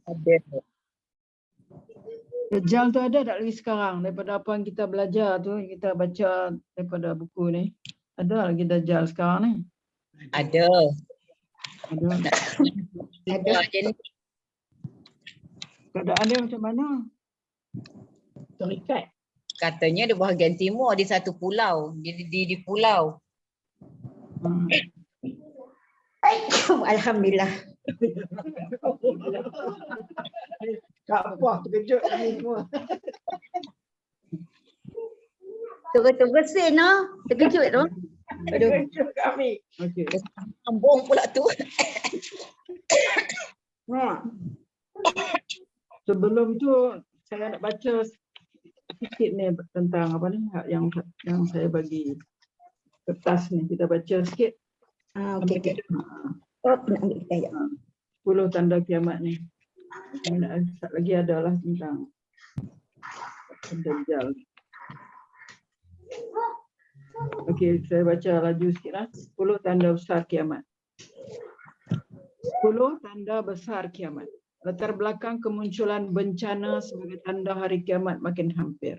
Ada. Dajjal tu ada tak lagi sekarang daripada apa yang kita belajar tu, kita baca daripada buku ni? Ada lagi Dajjal sekarang ni? Ada. Ada. Ada. Keadaan dia macam mana? Terikat. Katanya di bahagian timur di satu pulau, di pulau. Alhamdulillah. Kak Puah terkejut ni semua. Terus-terusin no. Terkejut tu. Aduh. Terkejut kami. Okey. Sambung pula tu. Sebelum tu saya nak baca sikit ni tentang apa ni yang saya bagi kertas ni, kita baca sikit. Okey. Oh, nak ambil kita ya. 10 tanda kiamat ni. Lagi adalah tentang Dajjal. Okey, saya baca laju sikitlah. 10 tanda besar kiamat. 10 tanda besar kiamat. Latar belakang kemunculan bencana sebagai tanda hari kiamat makin hampir.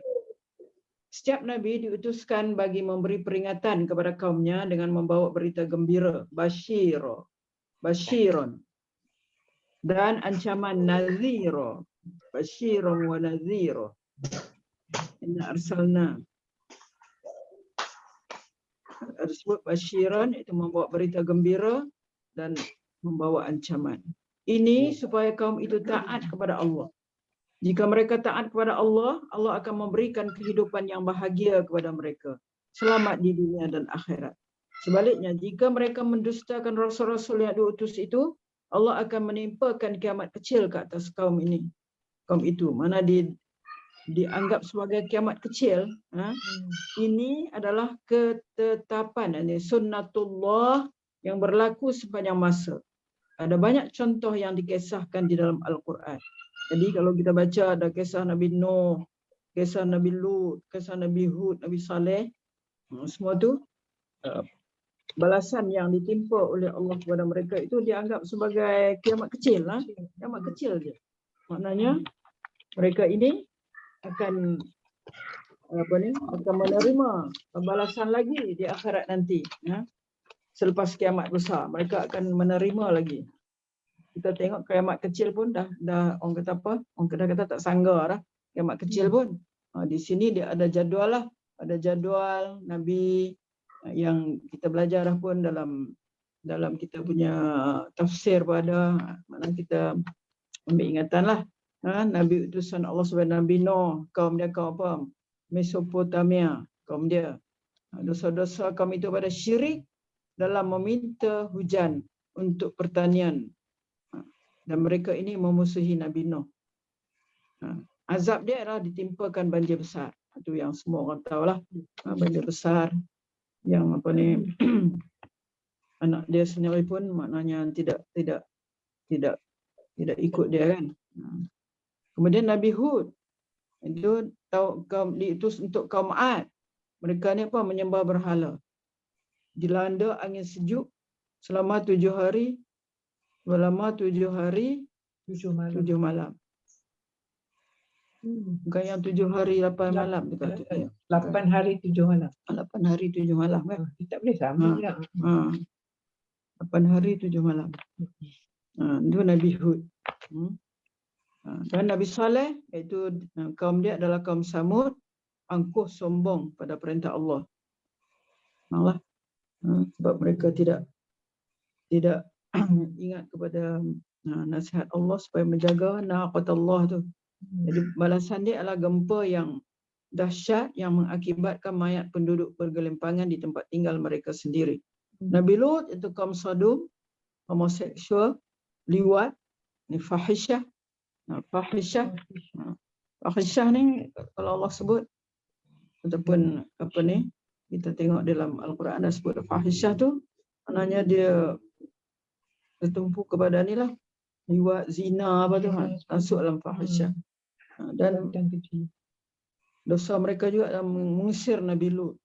Setiap Nabi diutuskan bagi memberi peringatan kepada kaumnya dengan membawa berita gembira, basyiron, dan ancaman naziro, basyiron wa naziro. Inna arsalna. Disebut basyiron itu membawa berita gembira dan membawa ancaman. Ini supaya kaum itu taat kepada Allah. Jika mereka taat kepada Allah, Allah akan memberikan kehidupan yang bahagia kepada mereka, selamat di dunia dan akhirat. Sebaliknya, jika mereka mendustakan rasul-rasul yang diutus itu, Allah akan menimpakan kiamat kecil ke atas kaum ini. Kaum itu, mana dianggap sebagai kiamat kecil, ini adalah ketetapan, ini sunnatullah yang berlaku sepanjang masa. Ada banyak contoh yang dikisahkan di dalam Al-Quran. Jadi kalau kita baca ada kisah Nabi Nuh, kisah Nabi Lut, kisah Nabi Hud, Nabi Saleh, semua tu balasan yang ditimpa oleh Allah kepada mereka itu dianggap sebagai kiamat kecil lah. Kiamat kecil je. Maknanya mereka ini akan akan menerima balasan lagi di akhirat nanti. Selepas kiamat besar, mereka akan menerima lagi. Kita tengok kiamat kecil pun dah orang kata apa? Orang kata tak sangga dah. Kiamat kecil pun. Di sini dia ada jadual lah. Ada jadual Nabi yang kita belajar dah pun dalam kita punya tafsir pada, mana kita ambil ingatan lah. Nabi utusan Allah sebagai Nabi Nuh, kaum dia kaum apa? Mesopotamia, kaum dia. Dosa-dosa kaum itu pada syirik dalam meminta hujan untuk pertanian. Dan mereka ini memusuhi Nabi Nuh. Azab dia adalah ditimpakan banjir besar. Itu yang semua orang tahulah. Banjir besar yang apa ni anak dia sendiri pun maknanya tidak ikut dia kan. Kemudian Nabi Hud itu diutus untuk kaum Ad. Mereka ni apa? Menyembah berhala. Dilanda angin sejuk selama 7 hari, selama 7 hari 7 malam. Bukan yang 7 hari 8 malam dekat tu. 8 hari 7 malam. 8 hari 7 malam kan. Tak boleh sama juga. 8 hari 7 malam. Itu Nabi Hud. Dan Nabi Saleh, iaitu kaum dia adalah kaum Samud, angkuh sombong pada perintah Allah. Allah. Sebab mereka tidak ingat kepada nasihat Allah supaya menjaga naqat Allah tu. Jadi balasan dia adalah gempa yang dahsyat yang mengakibatkan mayat penduduk bergelimpangan di tempat tinggal mereka sendiri. Nabi Lut itu kaum Sodom, homoseksual, liwat, ni fahisyah. Fahisyah ni kalau Allah sebut ataupun apa ni kita tengok dalam Al-Quran ada sebut fahisyah tu, maknanya dia tertumpu kepada ni lah, liwat, zina apa tu, masuk dalam fahisyah. Dan dosa mereka juga dalam mengusir Nabi Lut.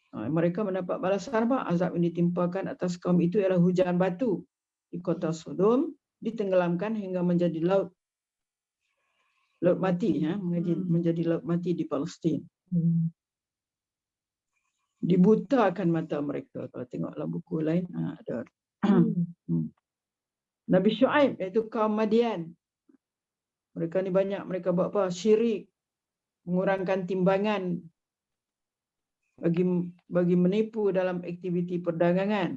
Mereka mendapat balasan apa? Azab yang ditimpakan atas kaum itu ialah hujan batu di kota Sodom ditenggelamkan hingga menjadi laut mati, menjadi laut mati di Palestin. Dibutakan mata mereka. Kalau tengok dalam buku lain ada. Nabi Syuaib iaitu kaum Madian. Mereka ni banyak mereka buat apa? Syirik, mengurangkan timbangan bagi menipu dalam aktiviti perdagangan,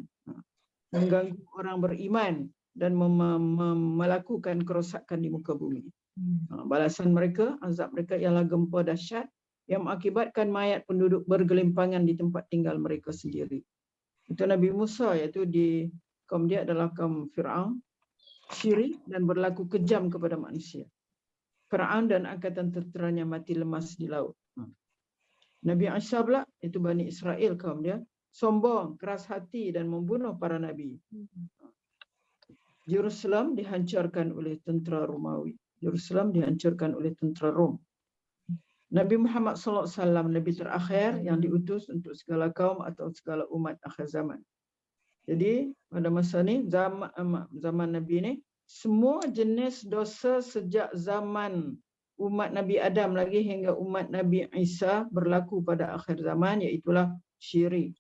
mengganggu orang beriman dan melakukan kerosakan di muka bumi. Balasan mereka, azab mereka ialah gempa dahsyat yang mengakibatkan mayat penduduk bergelimpangan di tempat tinggal mereka sendiri. Itu Nabi Musa, iaitu di kaum dia adalah kaum Fir'aun, syirik dan berlaku kejam kepada manusia. Fir'aun dan angkatan tenteranya mati lemas di laut. Nabi Isa pula, itu Bani Israel kaum dia, sombong, keras hati dan membunuh para nabi. Jerusalem dihancurkan oleh tentera Romawi. Jerusalem dihancurkan oleh tentera Rom. Nabi Muhammad SAW, Nabi terakhir yang diutus untuk segala kaum atau segala umat akhir zaman. Jadi pada masa ni, zaman Nabi ni, semua jenis dosa sejak zaman umat Nabi Adam lagi hingga umat Nabi Isa berlaku pada akhir zaman, iaitulah syirik,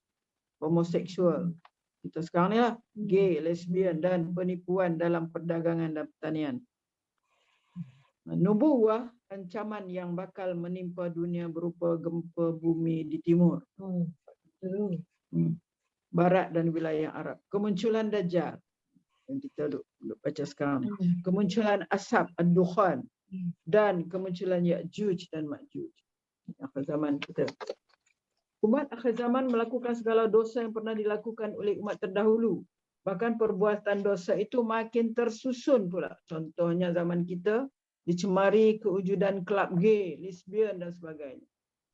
homoseksual. Kita sekarang ni lah, gay, lesbian dan penipuan dalam perdagangan dan pertanian. Nubuwah, ancaman yang bakal menimpa dunia berupa gempa bumi di timur, barat dan wilayah Arab. Kemunculan Dajjal yang kita duk baca sekarang. Kemunculan asap, ad-dukhan, dan kemunculan Ya'juj dan Ma'juj. Akhir zaman kita. Umat akhir zaman melakukan segala dosa yang pernah dilakukan oleh umat terdahulu. Bahkan perbuatan dosa itu makin tersusun pula. Contohnya zaman kita, dicemari kewujudan kelab gay, lesbian dan sebagainya.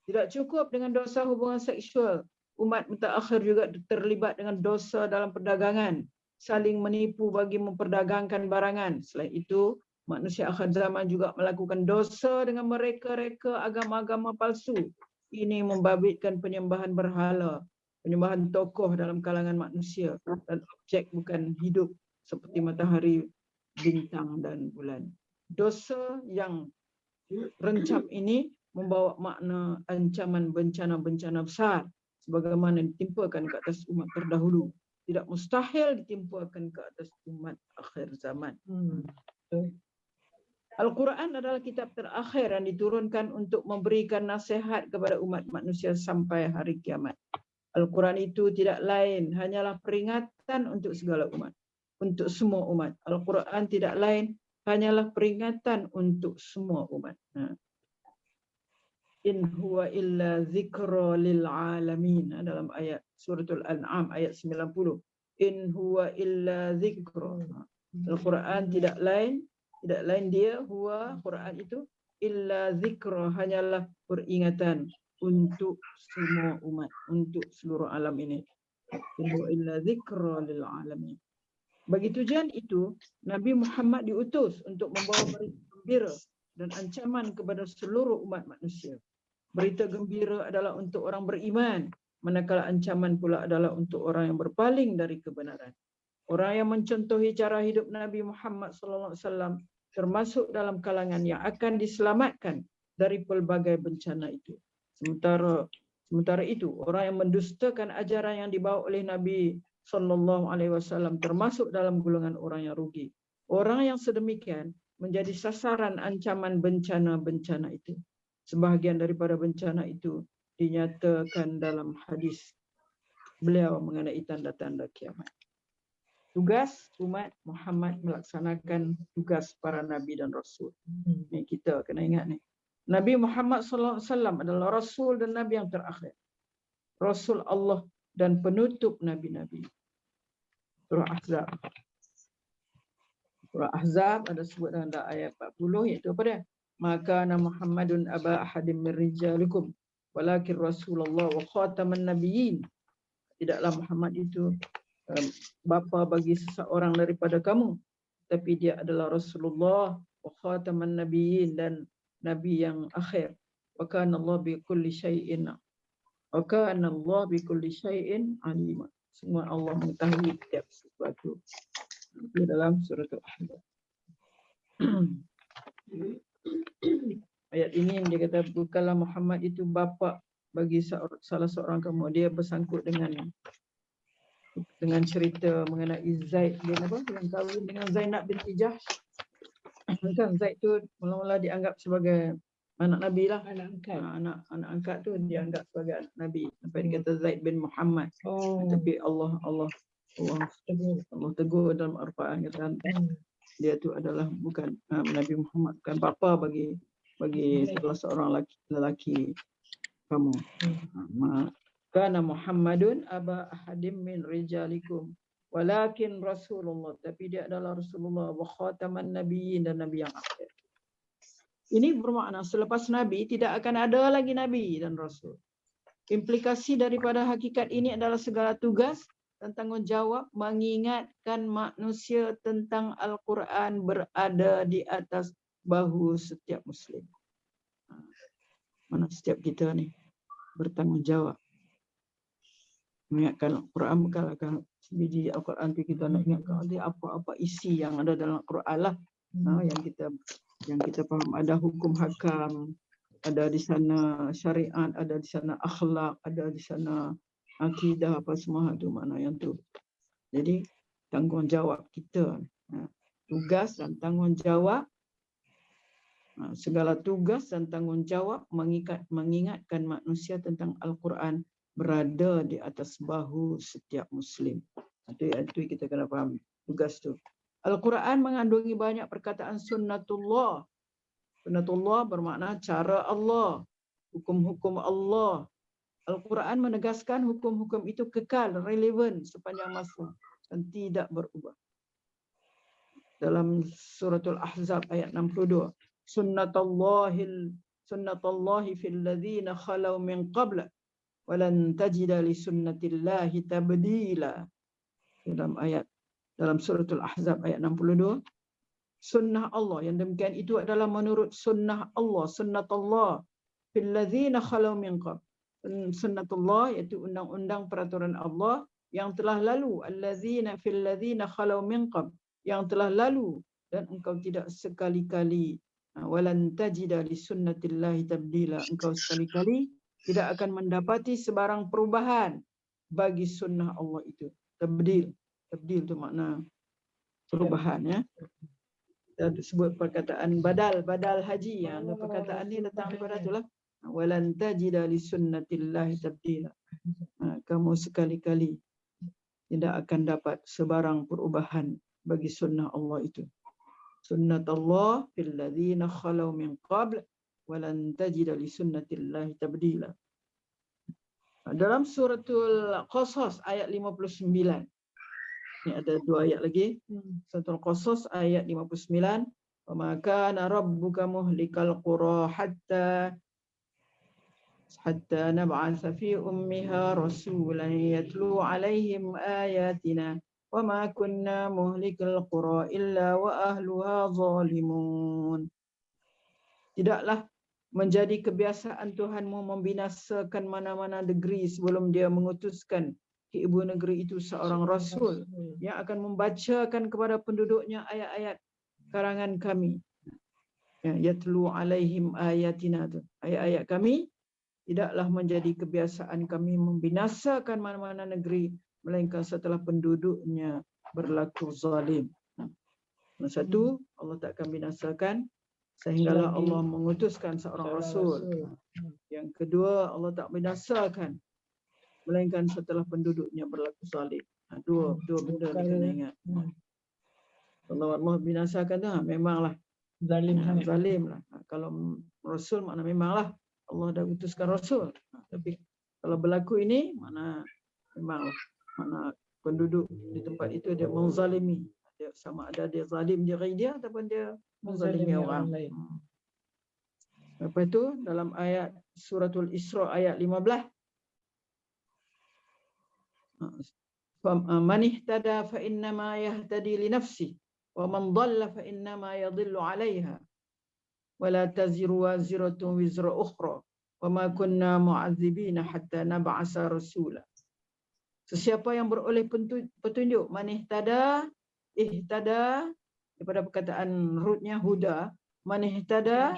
Tidak cukup dengan dosa hubungan seksual. Umat mutaakhir juga terlibat dengan dosa dalam perdagangan, saling menipu bagi memperdagangkan barangan. Selain itu, manusia akhir zaman juga melakukan dosa dengan mereka-reka agama-agama palsu. Ini membabitkan penyembahan berhala, penyembahan tokoh dalam kalangan manusia dan objek bukan hidup seperti matahari, bintang dan bulan. Dosa yang rencam ini membawa makna ancaman bencana-bencana besar sebagaimana ditimpakan ke atas umat terdahulu. Tidak mustahil ditimpakan ke atas umat akhir zaman. Al-Quran adalah kitab terakhir yang diturunkan untuk memberikan nasihat kepada umat manusia sampai hari kiamat. Al-Quran itu tidak lain, hanyalah peringatan untuk segala umat, untuk semua umat. Al-Quran tidak lain, hanyalah peringatan untuk semua umat. In huwa illa zikra lil alamin, dalam ayat suratul An'am ayat 90. In huwa illa zikra. Al-Quran tidak lain dia, huwa, Quran itu, illa zikra, hanyalah peringatan untuk semua umat, untuk seluruh alam ini. In huwa illa zikra lil alamin. Bagi tujuan itu, Nabi Muhammad diutus untuk membawa berita gembira dan ancaman kepada seluruh umat manusia. Berita gembira adalah untuk orang beriman, manakala ancaman pula adalah untuk orang yang berpaling dari kebenaran. Orang yang mencontohi cara hidup Nabi Muhammad SAW termasuk dalam kalangan yang akan diselamatkan dari pelbagai bencana itu. Sementara itu, orang yang mendustakan ajaran yang dibawa oleh Nabi SAW termasuk dalam golongan orang yang rugi. Orang yang sedemikian menjadi sasaran ancaman bencana-bencana itu. Sebahagian daripada bencana itu dinyatakan dalam hadis beliau mengenai tanda-tanda kiamat. Tugas umat Muhammad melaksanakan tugas para nabi dan rasul. Ni kita kena ingat ni. Nabi Muhammad SAW adalah rasul dan nabi yang terakhir. Rasul Allah dan penutup nabi-nabi. Surah Ahzab. Surah Ahzab ada sebut dalam ayat 40, iaitu apa dia? Maka Muhammadun aba ahadim min rijalikum walakin Rasulullah wa khataman nabiyyin. Tidaklah Muhammad itu bapa bagi seseorang daripada kamu, tapi dia adalah Rasulullah wa khataman nabiyyin, dan nabi yang akhir. Wa kana Allah bi kulli syai'in alima. Semua Allah mengetahui setiap sesuatu. Di dalam surat Al-Ahzab. Ayat ini dia kata bukanlah Muhammad itu bapa bagi salah seorang kamu. Dia bersangkut dengan cerita mengenai Zaid bin apa yang kahwin dengan Zainab binti Jahsh. Kan Zaid tu mula-mula dianggap sebagai anak Nabi lah. Anak angkat tu dianggap sebagai anak Nabi. Sampai dikata Zaid bin Muhammad. Tapi Allah tegur dalam Al-Quran kata dia tu adalah bukan Nabi Muhammad, bukan bapa bagi salah seorang lelaki kamu. Kana Muhammadun aba ahadim min rijalikum walakin Rasulullah, tapi dia adalah Rasulullah wa khataman nabiyyin, dan nabi yang akhir. Ini bermakna selepas nabi tidak akan ada lagi nabi dan rasul. Implikasi daripada hakikat ini adalah segala tugas dan tanggungjawab mengingatkan manusia tentang Al-Quran berada di atas bahu setiap muslim. Mana setiap kita ni bertanggungjawab mengingatkan Al-Quran. Bukan sebiji Al-Quran tu kita nak ingatkan apa-apa isi yang ada dalam Al-Quran lah. Yang kita faham, ada hukum hakam, ada di sana syariat, ada di sana akhlak, ada di sana akidah, apa semua tu mana yang tu. Jadi tanggungjawab kita, tugas dan tanggungjawab, segala tugas dan tanggungjawab mengingatkan manusia tentang Al-Quran berada di atas bahu setiap muslim. Itu kita kena faham tugas tu. Al-Quran mengandungi banyak perkataan sunnatullah. Sunnatullah bermakna cara Allah, hukum-hukum Allah. Al-Quran menegaskan hukum-hukum itu kekal, relevan sepanjang masa dan tidak berubah. Dalam suratul Ahzab ayat 62, sunnatullahi fil ladzina khalau min qabla walan tajida li sunnatillahi tabdila. Dalam suratul Ahzab ayat 62, sunnah Allah yang demikian itu adalah menurut sunnah Allah, sunnatullah fil ladzina khalau min qabl. Sunnatullah iaitu undang-undang peraturan Allah yang telah lalu, allazina fil ladzina khalau min qabl, yang telah lalu dan engkau tidak sekali-kali walan tajida li sunnatillahi tabdila, engkau sekali-kali tidak akan mendapati sebarang perubahan bagi sunnah Allah itu. Tabdil itu makna perubahan, ya. Kita sebut perkataan badal haji, ya. Perkataan ini datang daripada itulah walan tajida li sunnatillahi tabdila. Kamu sekali-kali tidak akan dapat sebarang perubahan bagi sunnah Allah itu. Sunnatullah fil ladzina khalau min qabl walan tajida li sunnatillahi tabdila. Dalam suratul Qasas ayat 59. Ini ada dua ayat lagi. Suratul Qasas ayat 59. Wa ma kana rabbuka muhlikal qura hatta nab'atha fi ummiha rasulan yatlu 'alaihim ayatina wa ma kunna muhlikal qura illa wa ahluha zalimun. Tidaklah menjadi kebiasaan Tuhanmu membinasakan mana-mana negeri sebelum dia mengutuskan ke ibu negeri itu seorang rasul yang akan membacakan kepada penduduknya ayat-ayat karangan kami. Yatlu alaihim ayatina, ayat-ayat kami. Tidaklah menjadi kebiasaan kami membinasakan mana-mana negeri melainkan setelah penduduknya berlaku zalim. Yang satu, Allah tak akan binasakan sehinggalah Allah mengutuskan seorang rasul. Yang kedua, Allah tak binasakan melainkan setelah penduduknya berlaku zalim. Dua benda kita kena ingat. Allah binasakan tu memanglah zalim lah. Kalau rasul makna memanglah Allah dah utuskan rasul. Tapi kalau berlaku ini makna memanglah makna penduduk di tempat itu dia menzalimi. Dia sama ada dia zalim diri dia ataupun dia menzalimi orang lain. Lepas itu dalam ayat suratul Isra ayat 15, man ihtada fa innama yahtadi li nafsi wa man dhalla fa innama yadhillu 'alayha wa la taziru waziratun wizra ukhra wa ma kunna mu'adzibina hatta nab'asa rasula. Sesiapa yang beroleh petunjuk, man ihtada ihtada daripada perkataan rootnya huda, man ihtada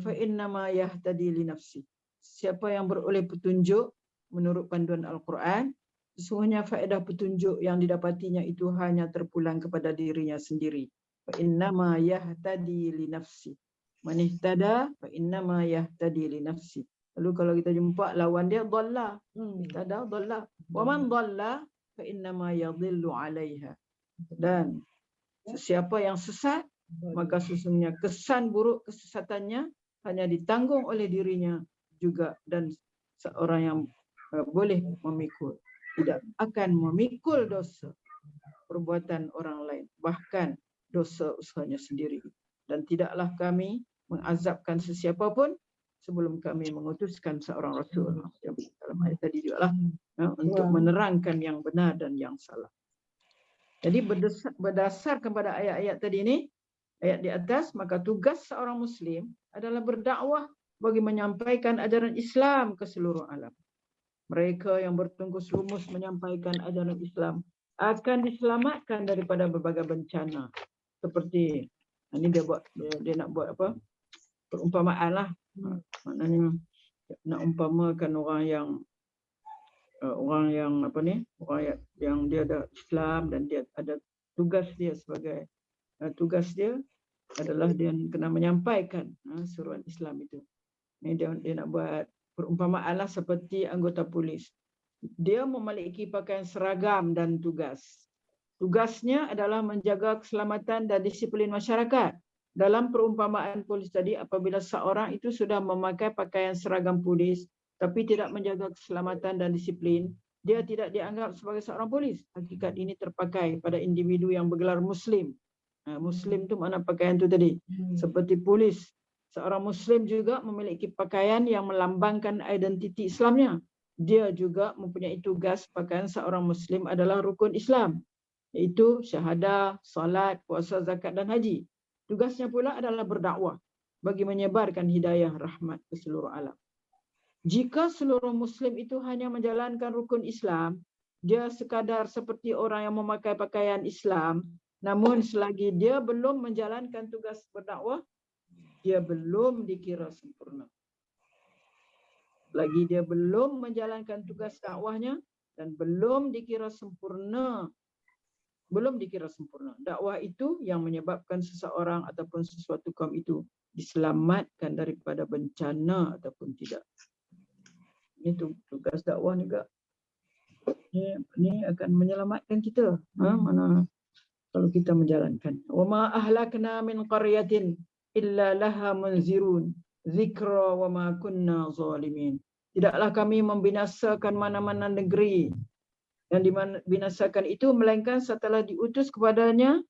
fa innama yahtadi li nafsi. Siapa yang beroleh petunjuk menurut panduan Al-Quran, sesungguhnya faedah petunjuk yang didapatinya itu hanya terpulang kepada dirinya sendiri. Fa innama yahtadi li nafsi. Man ihtada fa innama yahtadi li nafsi. Lalu kalau kita jumpa lawan dia dhalla. Ihtada dhalla. Wa man dhalla fa innama yadhillu 'alaiha. Dan sesiapa yang sesat, maka sesungguhnya kesan buruk kesesatannya hanya ditanggung oleh dirinya juga, dan seorang yang boleh memikul, tidak akan memikul dosa perbuatan orang lain, bahkan dosa usahanya sendiri. Dan tidaklah kami mengazabkan sesiapa pun sebelum kami mengutuskan seorang rasul. Dalam ayat tadi juga lah, untuk menerangkan yang benar dan yang salah. Jadi berdasar kepada ayat-ayat tadi ini, ayat di atas, maka tugas seorang Muslim adalah berdakwah bagi menyampaikan ajaran Islam ke seluruh alam. Mereka yang bertungkus lumus menyampaikan ajaran Islam akan diselamatkan daripada berbagai bencana. Seperti ini dia nak buat apa? Perumpamaan lah. Maknanya nak umpamakan orang yang dia ada Islam dan dia ada tugas dia sebagai tugas dia adalah dia kena menyampaikan seruan Islam itu. Ini dia nak buat perumpamaan lah seperti anggota polis. Dia memiliki pakaian seragam dan tugas. Tugasnya adalah menjaga keselamatan dan disiplin masyarakat. Dalam perumpamaan polis tadi, apabila seorang itu sudah memakai pakaian seragam polis tapi tidak menjaga keselamatan dan disiplin, dia tidak dianggap sebagai seorang polis. Hakikat ini terpakai pada individu yang bergelar Muslim. Muslim tu mana pakaian tu tadi? Seperti polis. Seorang Muslim juga memiliki pakaian yang melambangkan identiti Islamnya. Dia juga mempunyai tugas. Pakaian seorang Muslim adalah rukun Islam, iaitu syahadah, salat, puasa, zakat dan haji. Tugasnya pula adalah berdakwah bagi menyebarkan hidayah rahmat ke seluruh alam. Jika seluruh Muslim itu hanya menjalankan rukun Islam, dia sekadar seperti orang yang memakai pakaian Islam, namun selagi dia belum menjalankan tugas berdakwah, dia belum dikira sempurna. Lagi dia belum menjalankan tugas dakwahnya dan belum dikira sempurna. Dakwah itu yang menyebabkan seseorang ataupun sesuatu kaum itu diselamatkan daripada bencana ataupun tidak. Ini tugas dakwah juga. Ini akan menyelamatkan kita. Mana kalau kita menjalankan. Wa ma ahlakna min qaryatin illa laha munzirun zikra wa ma kunna zalimin. Tidaklah kami membinasakan mana-mana negeri yang dibinasakan itu melainkan setelah diutus kepadanya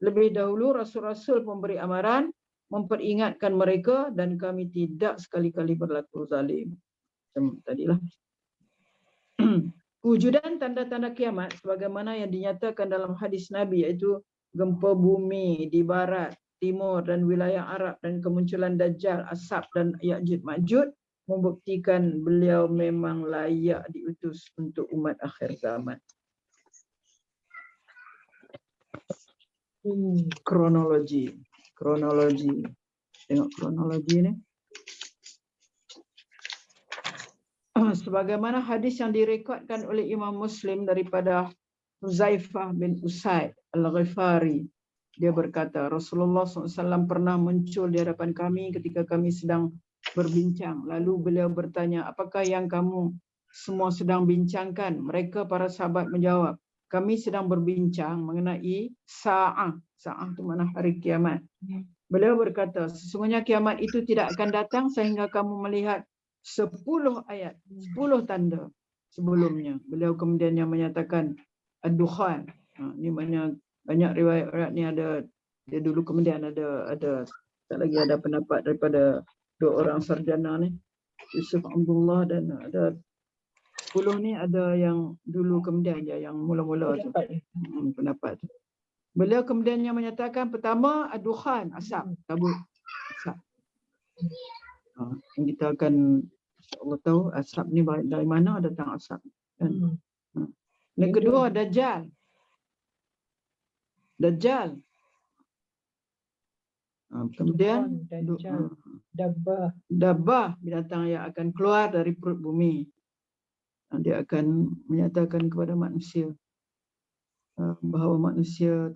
lebih dahulu rasul-rasul pemberi amaran memperingatkan mereka, dan kami tidak sekali-kali berlaku zalim. Tadilah. Wujudan tanda-tanda kiamat sebagaimana yang dinyatakan dalam hadis Nabi, iaitu gempa bumi di barat, timur dan wilayah Arab dan kemunculan Dajjal, Asap dan Ya'juj Ma'juj membuktikan beliau memang layak diutus untuk umat akhir zaman. Kronologi. Tengok kronologi ni. Sebagaimana hadis yang direkodkan oleh Imam Muslim daripada Huzaifah bin Usaid Al-Ghifari, dia berkata, Rasulullah SAW pernah muncul di hadapan kami ketika kami sedang berbincang. Lalu beliau bertanya, apakah yang kamu semua sedang bincangkan? Mereka para sahabat menjawab, kami sedang berbincang mengenai sa'ah. Sa'ah itu mana hari kiamat. Beliau berkata, sesungguhnya kiamat itu tidak akan datang sehingga kamu melihat 10 ayat, 10 tanda sebelumnya. Beliau kemudian yang menyatakan ad-dukhan. Ini banyak riwayat ni ada, dia dulu kemudian ada tak lagi ada pendapat daripada 2 orang sarjana ni, Yusuf Abdullah, dan ada 10 ni ada yang dulu kemudian dia yang mula-mula tu pendapat tu. Beliau kemudian yang menyatakan pertama ad-dukhan, asap, kabut, asap. Yang kita akan insya-Allah tahu asap ni dari mana datang asap. Yang kedua Dajjal. Dajjal. Kemudian Dajjal, Dabbah, Dabbah, binatang yang akan keluar dari perut bumi. Dia akan menyatakan kepada manusia bahawa manusia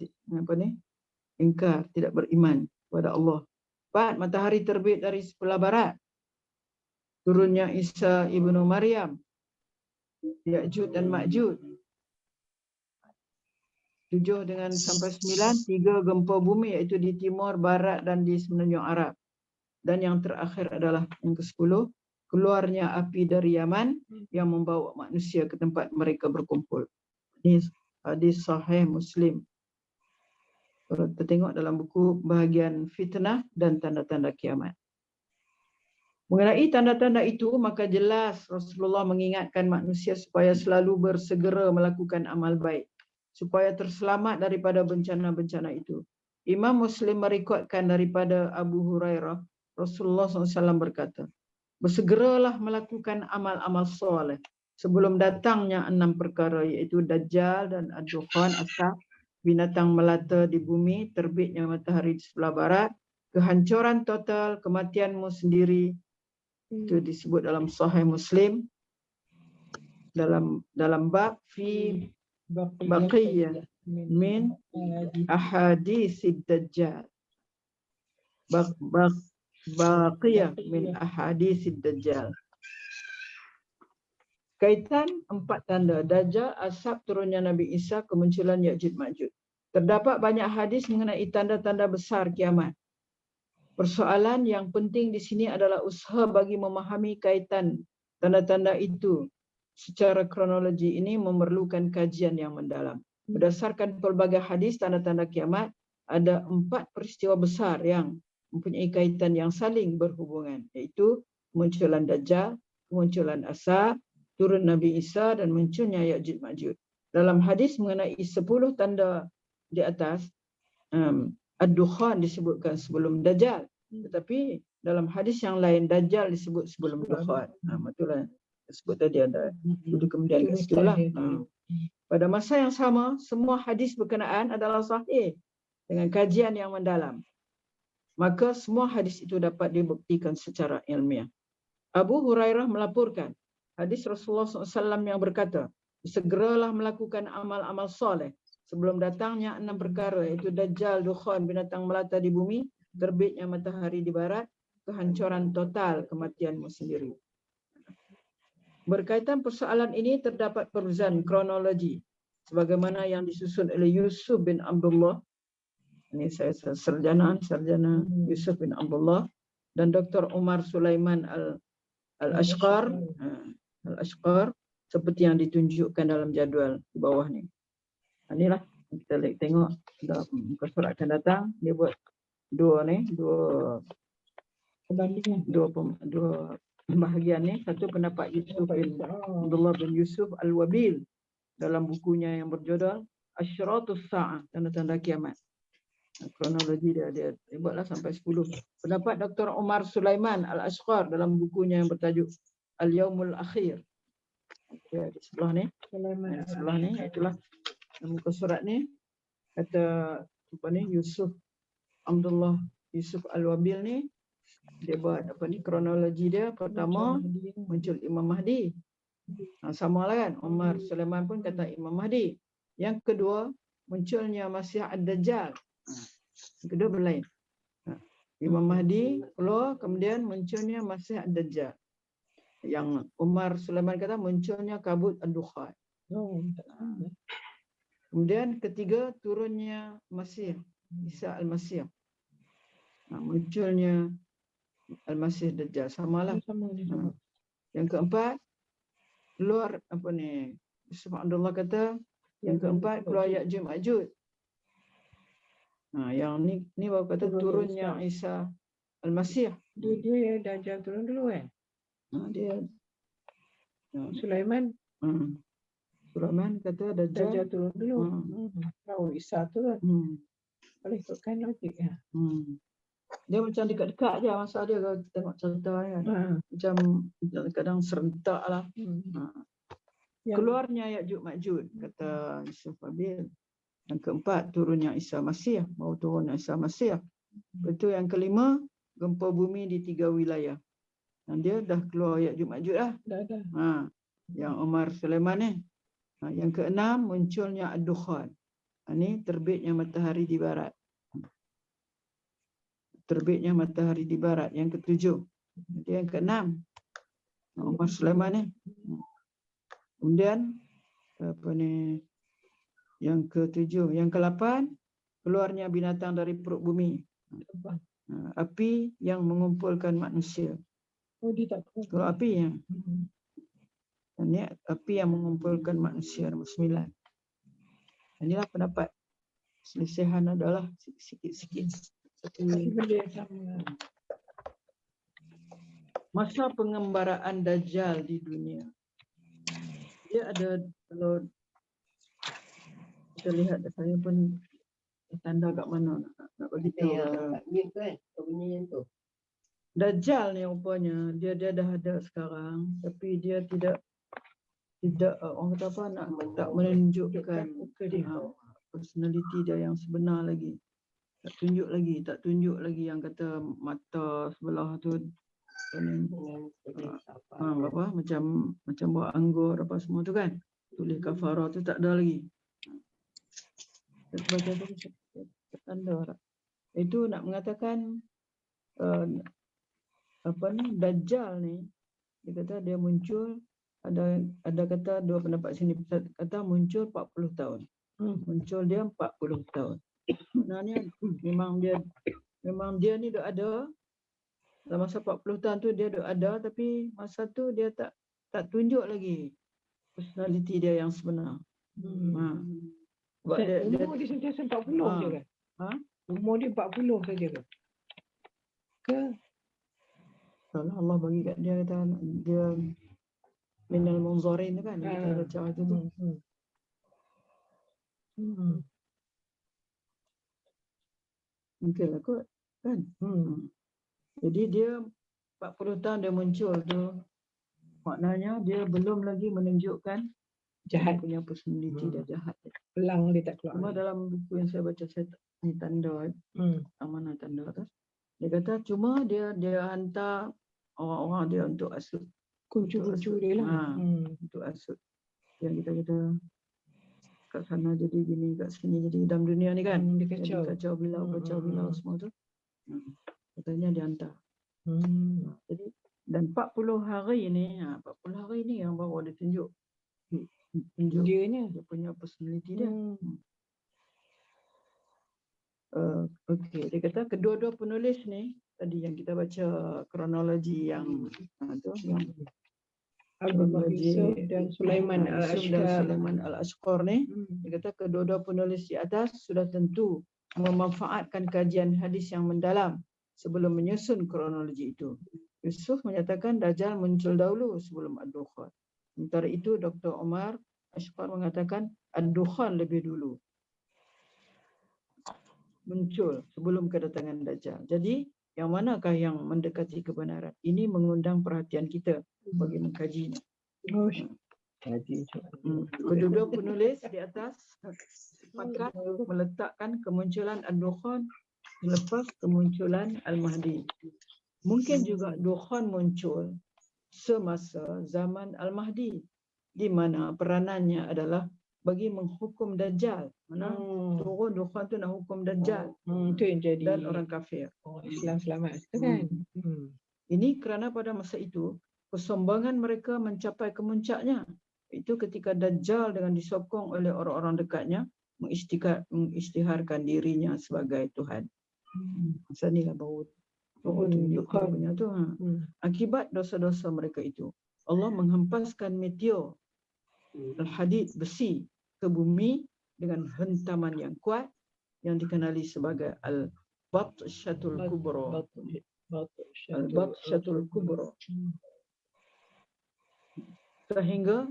ingkar, tidak beriman kepada Allah. 4. Matahari terbit dari sebelah barat. Turunnya Isa ibnu Maryam, Ya'juj dan Ma'juj. 7 dengan sampai 9, 3 gempa bumi, iaitu di timur, barat dan di semenanjung Arab. Dan yang terakhir adalah yang ke-10, keluarnya api dari Yaman yang membawa manusia ke tempat mereka berkumpul. Ini hadis sahih Muslim. Kalau kita tengok dalam buku bahagian fitnah dan tanda-tanda kiamat. Mengenai tanda-tanda itu, maka jelas Rasulullah mengingatkan manusia supaya selalu bersegera melakukan amal baik, supaya terselamat daripada bencana-bencana itu. Imam Muslim merekodkan daripada Abu Hurairah, Rasulullah SAW berkata, bersegeralah melakukan amal-amal soleh sebelum datangnya 6 perkara, iaitu Dajjal dan Ad-Dukhan, asap, binatang melata di bumi, terbitnya matahari di sebelah barat, kehancuran total, kematianmu sendiri. Itu disebut dalam Sahih Muslim dalam bab fi baqiyah min ahaditsid Dajjal. Baqiyah min ahaditsid Dajjal. Kaitan 4 tanda Dajjal, asap, turunnya Nabi Isa, kemunculan Ya'juj Ma'juj. Terdapat banyak hadis mengenai tanda-tanda besar kiamat. Persoalan yang penting di sini adalah usaha bagi memahami kaitan tanda-tanda itu secara kronologi ini memerlukan kajian yang mendalam. Berdasarkan pelbagai hadis tanda-tanda kiamat, ada 4 peristiwa besar yang mempunyai kaitan yang saling berhubungan, iaitu kemunculan Dajjal, kemunculan asap, turun Nabi Isa dan munculnya Ya'juj Ma'juj. Dalam hadis mengenai 10 tanda di atas, Ad-Dukhan disebutkan sebelum Dajjal, tetapi dalam hadis yang lain Dajjal disebut sebelum Dukhan. Itulah disebut tadi ada itu kemudian kat situ lah. Pada masa yang sama, semua hadis berkenaan adalah sahih dengan kajian yang mendalam. Maka semua hadis itu dapat dibuktikan secara ilmiah. Abu Hurairah melaporkan hadis Rasulullah SAW yang berkata, segeralah melakukan amal-amal soleh sebelum datangnya 6 perkara, iaitu Dajjal, Dukhan, binatang melata di bumi, terbitnya matahari di barat, kehancuran total, kematianmu sendiri. Berkaitan persoalan ini terdapat perubahan kronologi sebagaimana yang disusun oleh Yusuf bin Abdullah. Ini saya sarjana Yusuf bin Abdullah dan Dr. Umar Sulaiman Al-Ashqar seperti yang ditunjukkan dalam jadual di bawah ni. Inilah kita tengok dalam muka surat akan datang, dia buat dua bahagian ni. Satu pendapat Yusuf bin Abdullah bin Yusuf Al-Wabil dalam bukunya yang berjudul Asyratus Sa'ah, tanda-tanda kiamat. Kronologi dia buatlah sampai 10. Pendapat Dr. Umar Sulaiman Al-Ashqar dalam bukunya yang bertajuk Al-Yaumul Akhir. Di sebelah ni, itulah muka surat ni. Kata Yusuf Abdullah Yusuf Al-Wabil ni, dia buat kronologi dia. Pertama muncul Imam Mahdi. Sama lah kan, Umar Sulaiman pun kata Imam Mahdi. Yang kedua munculnya Masih Ad-Dajjal. Yang kedua berlain. Imam Mahdi keluar, kemudian munculnya Masih Ad-Dajjal. Yang Umar Sulaiman kata munculnya kabut Ad-Dukhan. Kemudian ketiga turunnya Masih Isa Al-Masih. Munculnya Al-Masih Dajjal. Samalah. Yang keempat keluar Yusuf Abdullah kata yang keempat keluar Ya'juj Ma'juj. Yang ni baru kata turunnya Isa Al-Masih. Dia Dajjal turun dulu kan? Dia Sulaiman kata Dajjal turun dulu. Lalu Isa turun. Boleh ikutkan logik ya. Dia macam dekat-dekat je masa dia kalau tengok cerita kan. Macam kadang serentak lah. Keluarnya Ya'juj Ma'juj kata Yusuf Abil. Yang keempat, turunnya Isa Masih, mau turunnya Isa Masih. Betul. Yang kelima, gempa bumi di 3 wilayah. Dan dia dah keluar ayat Jumat lah. Dah. Yang Omar Sulaiman ni. Yang keenam, munculnya ad-dukhan. Ini terbitnya matahari di barat. Terbitnya matahari di barat. Yang ketujuh. Yang keenam, Omar Sulaiman ni. Kemudian apa ni? Yang ketujuh, yang ke-8, keluarnya binatang dari perut bumi. Api yang mengumpulkan manusia. Oh, dia tak tahu. Kalau api yang ini api yang mengumpulkan manusia, nombor 9. Inilah pendapat. Selisihan adalah sikit-sikit. Benda yang sama. Masa pengembaraan Dajjal di dunia. Dia ada, kalau kita lihat, saya pun tanda kat mana nak bagi tahu. Dajjal ni rupanya dia dah ada sekarang, tapi dia tidak orang kata apa, tak menunjukkan personality dia yang sebenar lagi. Tak tunjuk lagi yang kata mata sebelah tu apa macam buah anggur apa semua tu kan. Tulis kafarah tu tak ada lagi. Baca tu tanda tak? Itu nak mengatakan apa ni, Dajjal ni dia kata dia muncul, ada kata dua pendapat sini, kata muncul 40 tahun. Muncul dia 40 tahun. Sebenarnya memang dia ni dah ada. Dalam masa 40 tahun tu dia dah ada, tapi masa tu dia tak tunjuk lagi personality dia yang sebenar. Umur dia sentiasa 40 je kan? Umur dia 40 saja ke? Kalau Allah bagi kat dia, kata dia minal munzarin tu kan, kita baca itu tu. Mungkin lah kot kan. Jadi dia 40 tahun dia muncul tu, maknanya dia belum lagi menunjukkan jahat punya personality dia jahat. Pelang dia tak keluar. Cuma dalam buku yang saya baca, saya ni tanda amanah tanda tu. Dia kata cuma dia hantar orang-orang dia untuk asut. Kuncu-kuncu dia lah. Untuk asut. Yang kita kat sana jadi gini, kat sini jadi, dalam dunia ni kan. Dia kacau. Jadi kacau bilau semua tu. Katanya dia hantar. Jadi dan 40 hari ni, 40 hari ni yang baru dia tunjuk dia punya personality dia. Okey, dia kata kedua-dua penulis ni tadi yang kita baca kronologi yang yang Abdullah Yusuf dan Sulaiman Al-Ashqar ni, dia kata kedua-dua penulis di atas sudah tentu memanfaatkan kajian hadis yang mendalam sebelum menyusun kronologi itu. Yusuf menyatakan Dajjal muncul dahulu sebelum Ad-Dukhan. Sementara itu Dr. Omar Ashqar mengatakan Ad-Dukhan lebih dulu muncul sebelum kedatangan Dajjal. Jadi yang manakah yang mendekati kebenaran? Ini mengundang perhatian kita bagi mengkajinya. Kedua penulis di atas sepakat meletakkan kemunculan Ad-Dukhan selepas kemunculan Al-Mahdi. Mungkin juga Dukhan muncul semasa zaman Al-Mahdi, di mana peranannya adalah bagi menghukum Dajjal. Mana turun Dukhan tu nak hukum Dajjal itu yang jadi dan orang kafir. Islam selamat kan. Ini kerana pada masa itu kesombongan mereka mencapai kemuncaknya. Itu ketika Dajjal dengan disokong oleh orang-orang dekatnya mengisytiharkan dirinya sebagai Tuhan. Masa ni lah baru tunjuk punya tu. Akibat dosa-dosa mereka itu, Allah menghempaskan meteor al-hadid, besi, ke bumi dengan hentaman yang kuat yang dikenali sebagai al-batshatul kubra. Al-batshatul kubra. Sehingga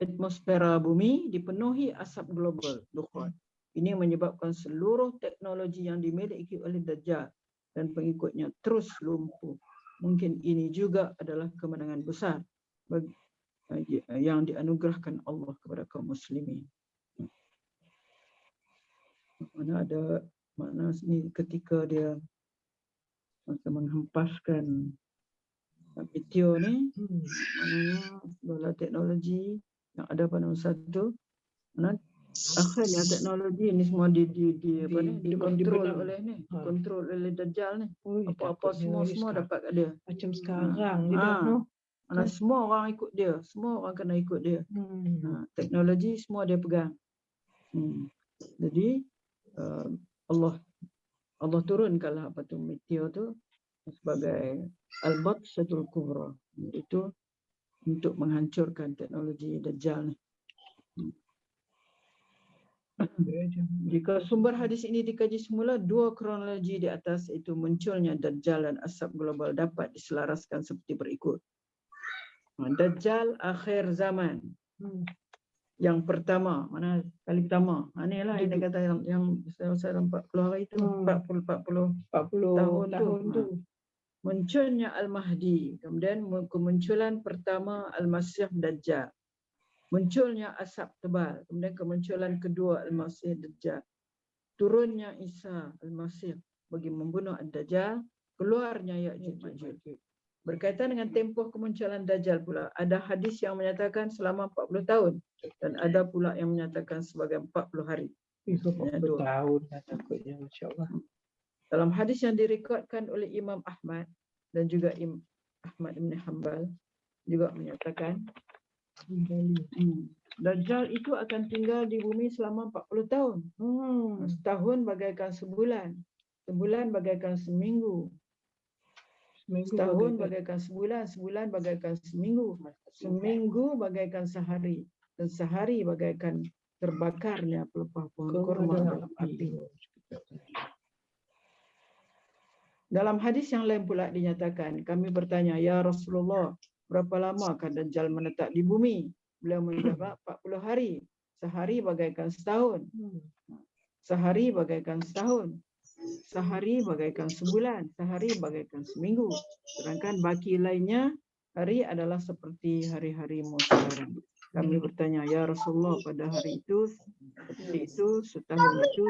atmosfera bumi dipenuhi asap global Dukhan. Ini menyebabkan seluruh teknologi yang dimiliki oleh Dajjal dan pengikutnya terus lumpuh. Mungkin ini juga adalah kemenangan besar yang dianugerahkan Allah kepada kaum muslimin. Mana ada makna sini ketika dia masa menghempaskan meteor ni, maknanya segala teknologi yang ada pada masa itu, mana akhirnya teknologi ini semua dikontrol oleh ni, dikontrol oleh Dajjal ni. Apa-apa semua dapat kat dia. Macam sekarang ni dah noh. Mana semua orang ikut dia, semua orang kena ikut dia. Teknologi semua dia pegang. Jadi Allah turunkanlah apa tu meteor tu sebagai al-batsatul kubra. Itu untuk menghancurkan teknologi Dajjal ni. Jika sumber hadis ini dikaji semula, dua kronologi di atas itu munculnya Dajjal dan asap global dapat diselaraskan seperti berikut. Dajjal akhir zaman. Yang pertama, mana kali pertama? Ini lah yang dia kata yang saya 40 hari itu, 40 tahun tu. Munculnya Al-Mahdi, kemudian kemunculan pertama Al-Masih Dajjal. Munculnya asap tebal, kemudian kemunculan kedua Al-Masih Dajjal. Turunnya Isa Al-Masih bagi membunuh Ad-Dajjal, keluarnya Ya'juj Ma'juj. Berkaitan dengan tempoh kemunculan Dajjal pula, ada hadis yang menyatakan selama 40 tahun dan ada pula yang menyatakan sebagai 40 hari. 40 tahun dah takutnya, masya-Allah. Dalam hadis yang direkodkan oleh Imam Ahmad dan juga Ahmad bin Hanbal juga menyatakan Dajjal itu akan tinggal di bumi selama 40 tahun. Setahun bagaikan sebulan, sebulan bagaikan seminggu, setahun bagaikan sebulan, sebulan bagaikan seminggu, seminggu bagaikan sehari, dan sehari bagaikan terbakarnya pelepah pohon kurma dalam api. Dalam hadis yang lain pula dinyatakan, kami bertanya, ya Rasulullah, berapa lama akan Dajjal menetap di bumi? Beliau menjawab 40 hari. Sehari bagaikan setahun. Sehari bagaikan setahun. Sehari bagaikan sebulan. Sehari bagaikan seminggu. Sedangkan baki lainnya, hari adalah seperti hari-harimu sekarang. Kami bertanya, ya Rasulullah, pada hari itu, seperti itu, setahun itu,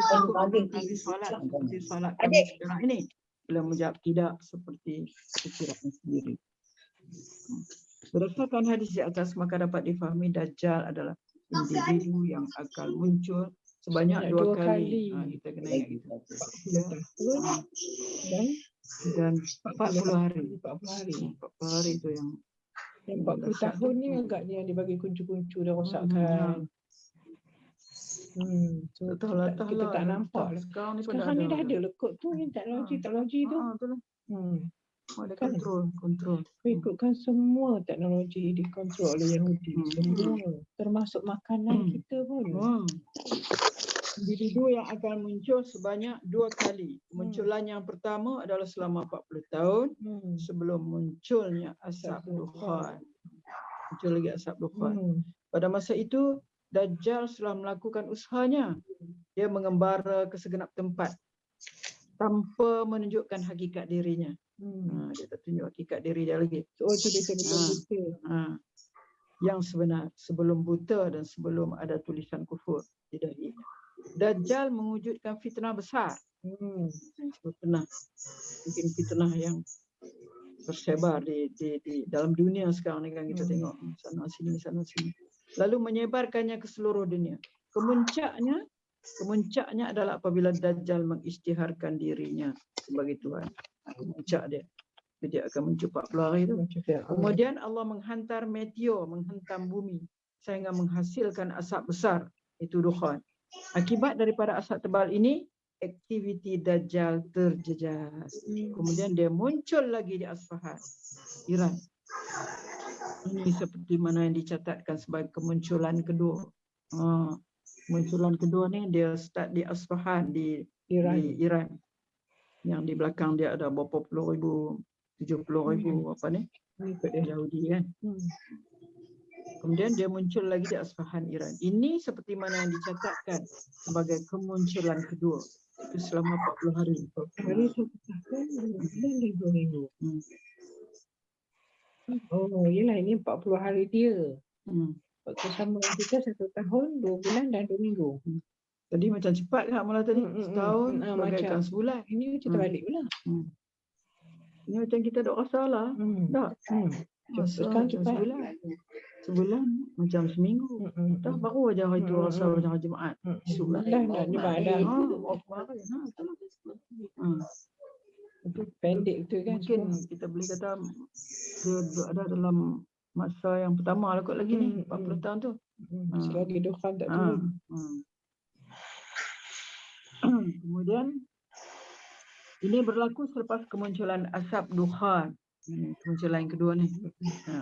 kami solat seperti solat kami sekarang ini. Beliau menjawab, tidak seperti pikiran sendiri. Berdasarkan hadis di atas, maka dapat difahami Dajjal adalah individu yang akan muncul sebanyak 2 kali. Kita kena ingat gitu. Dan 40 hari. 40 hari itu yang 40 tahun ni agaknya yang dibagi kuncu-kuncu dan rosakkan. So, kita tak nampak lah. Sekarang ni dah ada lekuk tu, teknologi tu. Ada kontrol. Ikutkan semua teknologi dikontrol oleh Yahudi. Semua. Termasuk makanan kita pun. Individu yang akan muncul sebanyak 2 kali. Kemunculan yang pertama adalah selama 40 tahun sebelum munculnya asap dukhan. Muncul lagi asap dukhan. Pada masa itu, Dajjal telah melakukan usahanya. Dia mengembara ke segenap tempat tanpa menunjukkan hakikat dirinya. Dia tak tunjuk hakikat diri dia lagi. Itu dia sebelum buta. Yang sebenar, sebelum buta dan sebelum ada tulisan kufur di dahinya. Dajjal mewujudkan fitnah besar. Fitnah. Mungkin fitnah yang tersebar di dalam dunia sekarang ni kan, kita tengok sana sini. Lalu menyebarkannya ke seluruh dunia. Kemuncaknya adalah apabila Dajjal mengisytiharkan dirinya sebagai Tuhan. Kemuncak dia. Dia akan muncul 40 hari itu. Kemudian Allah menghantar meteor, menghentam bumi sehingga menghasilkan asap besar, itu dukhan. Akibat daripada asap tebal ini, aktiviti Dajjal terjejas. Kemudian dia muncul lagi di Asfahan, Iran. Ini seperti mana yang dicatatkan sebagai kemunculan kedua. Kemunculan kedua ni dia start di Asfahan di Iran. Yang di belakang dia ada berapa puluh ribu, 70,000 apa ni? Yahudi kan. Kemudian dia muncul lagi di Asfahan, Iran. Ini seperti mana yang dicatatkan sebagai kemunculan kedua. Itu selama 40 hari. 40 hari 1 tahun, 2 minggu. Oh, yelah, ini 40 hari dia. Waktu sama kita 1 tahun, 2 bulan dan 2 minggu. Tadi macam cepat kan mula tadi. Setahun bagaikan macam sebulan. ini macam terbalik pula. Ini macam kita dok rasa lah. Tak. Rasa Sekarang macam cepat. Sebulan macam seminggu. Dah baru aja hari tu rasa macam hari Jumaat. Esok lah. Dah nak Jumaat dah. Itu Pendek tu kan. mungkin kita boleh kata dia ada dalam masa yang pertama lah kot lagi ni, 40 tahun tu. Selagi Dukhan tak turun. Kemudian ini berlaku selepas kemunculan asap Dukhan. Kemunculan yang kedua ni.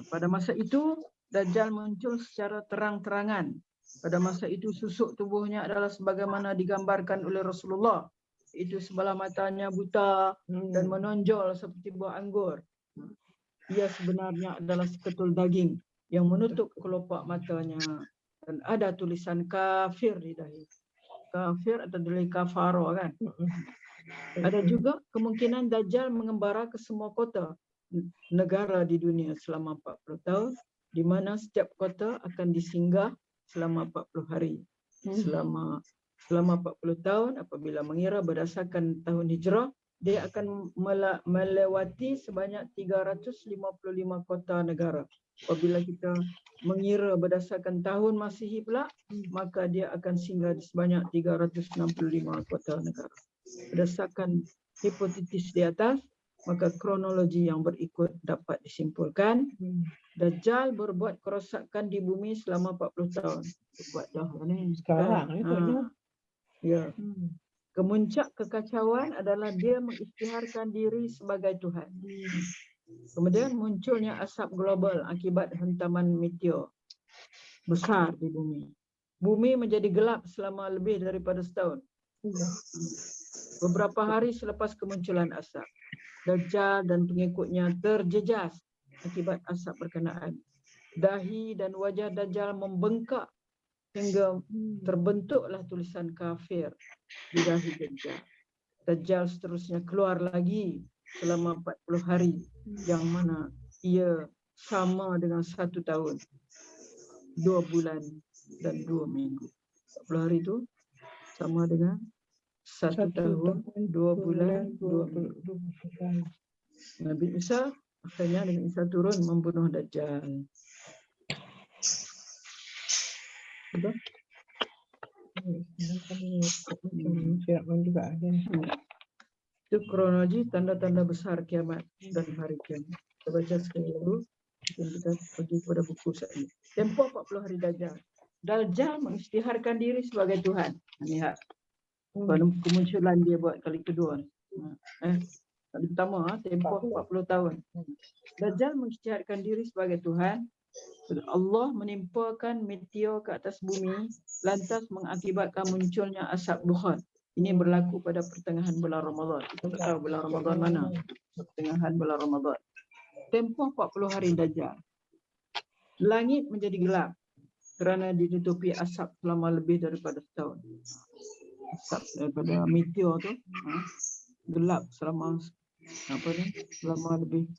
Pada masa itu Dajjal muncul secara terang-terangan. Pada masa itu susuk tubuhnya adalah sebagaimana digambarkan oleh Rasulullah. Itu sebelah matanya buta dan menonjol seperti buah anggur. Ia sebenarnya adalah seketul daging yang menutup kelopak matanya dan ada tulisan kafir di dahi. Kafir atau dari kafaro kan. Ada juga kemungkinan Dajjal mengembara ke semua kota negara di dunia selama 40 tahun, di mana setiap kota akan disinggah selama 40 hari. Selama 40 tahun apabila mengira berdasarkan tahun hijrah, dia akan melewati sebanyak 355 kota negara. Apabila kita mengira berdasarkan tahun Masihi pula, maka dia akan singgah di sebanyak 365 kota negara. Berdasarkan hipotesis di atas, maka kronologi yang berikut dapat disimpulkan. Dajjal berbuat kerosakan di bumi selama 40 tahun. Buat dah ni. Sekarang ni kot. Ya. Kemuncak kekacauan adalah dia mengisytiharkan diri sebagai Tuhan. Kemudian munculnya asap global akibat hentaman meteor besar di bumi. Bumi menjadi gelap selama lebih daripada setahun. Beberapa hari selepas kemunculan asap, Dajjal dan pengikutnya terjejas akibat asap berkenaan. Dahi dan wajah Dajjal membengkak hingga terbentuklah tulisan kafir di dahi Dajjal. Dajjal seterusnya keluar lagi selama 40 hari yang mana ia sama dengan 1 tahun, 2 bulan dan 2 minggu. 40 hari itu sama dengan 1 tahun, 2 bulan, 2 minggu. Nabi Isa akhirnya Nabi Isa turun membunuh Dajjal. Betul? Fir'aun juga ada. Itu kronologi tanda-tanda besar kiamat dan hari kiamat. Kita baca sekali dulu. Kita pergi kepada buku saya. Tempoh 40 hari Dajjal. Dajjal mengisytiharkan diri sebagai Tuhan. Lihat. Kemunculan dia buat kali kedua. Kali pertama, tempoh 40 tahun. Dajjal mengisytiharkan diri sebagai Tuhan. Allah menimpakan meteor ke atas bumi lantas mengakibatkan munculnya asap Dukhan. Ini berlaku pada pertengahan bulan Ramadan. Kita tak tahu bulan Ramadan mana. Pertengahan bulan Ramadan. Tempoh 40 hari Dajjal. Langit menjadi gelap kerana ditutupi asap selama lebih daripada setahun. Asap daripada meteor tu gelap selama selama lebih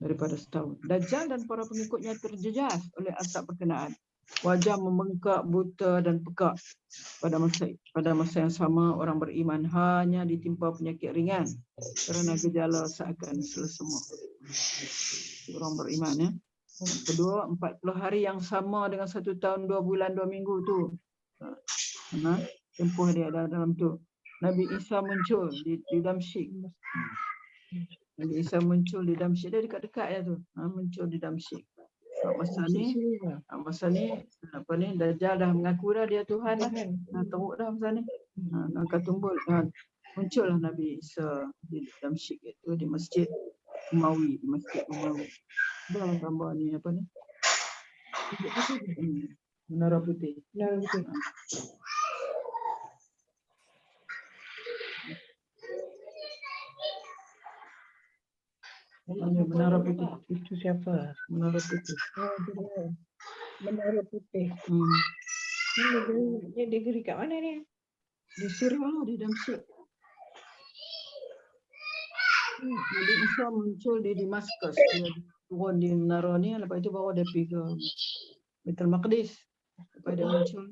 daripada setahun. Dajjal dan para pengikutnya terjejas oleh asap berkenaan. Wajah membengkak, buta dan pekak. Pada masa yang sama, orang beriman hanya ditimpa penyakit ringan kerana gejala seakan selesema. Orang beriman ya. Kedua, 40 hari yang sama dengan 1 tahun, 2 bulan, 2 minggu tu. Tempoh dia ada dalam tu. Nabi Isa muncul di Damsyik. Nabi Isa muncul di Damsyik. Dia dekat-dekat ya tu. Muncul di Damsyik. Masa ni Dajjal dah mengaku dah dia Tuhan dah. Teruk dah masa ni. Angkat tumbul. Muncullah Nabi Isa di Damsyik itu di Masjid Umawi, di Masjid Umawi. Dah gambar ni apa ni? Menara Putih. Menara Putih. Menara Putih. Itu siapa? Menara Putih. Menara Putih. Dia negeri kat mana ni? Di Syria lah, di Damsyik. Nabi Isa muncul di Damaskus. Dia turun di menara ni, lepas itu baru dia pergi ke Baitul Maqdis. Lepas dia muncul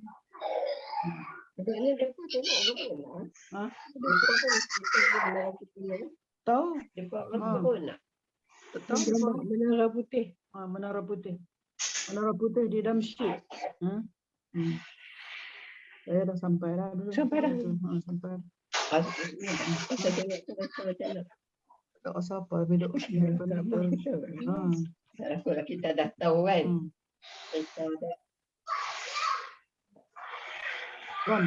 Agaknya depa tengok betul lah. Ha? Depa pun kita benar putih ya. Tahu? Depa Ha. betul nak. Tak tahu. Gambar Menara Putih. Menara Putih. Menara Putih di Damsyik. Saya dah sampai dah dulu. Sampai dah? Sampai. Kita tengok terasa macam mana. Tak rasa apa. Duduk sini. Tak apalah kita dah tahu kan. Kita dah. Kan?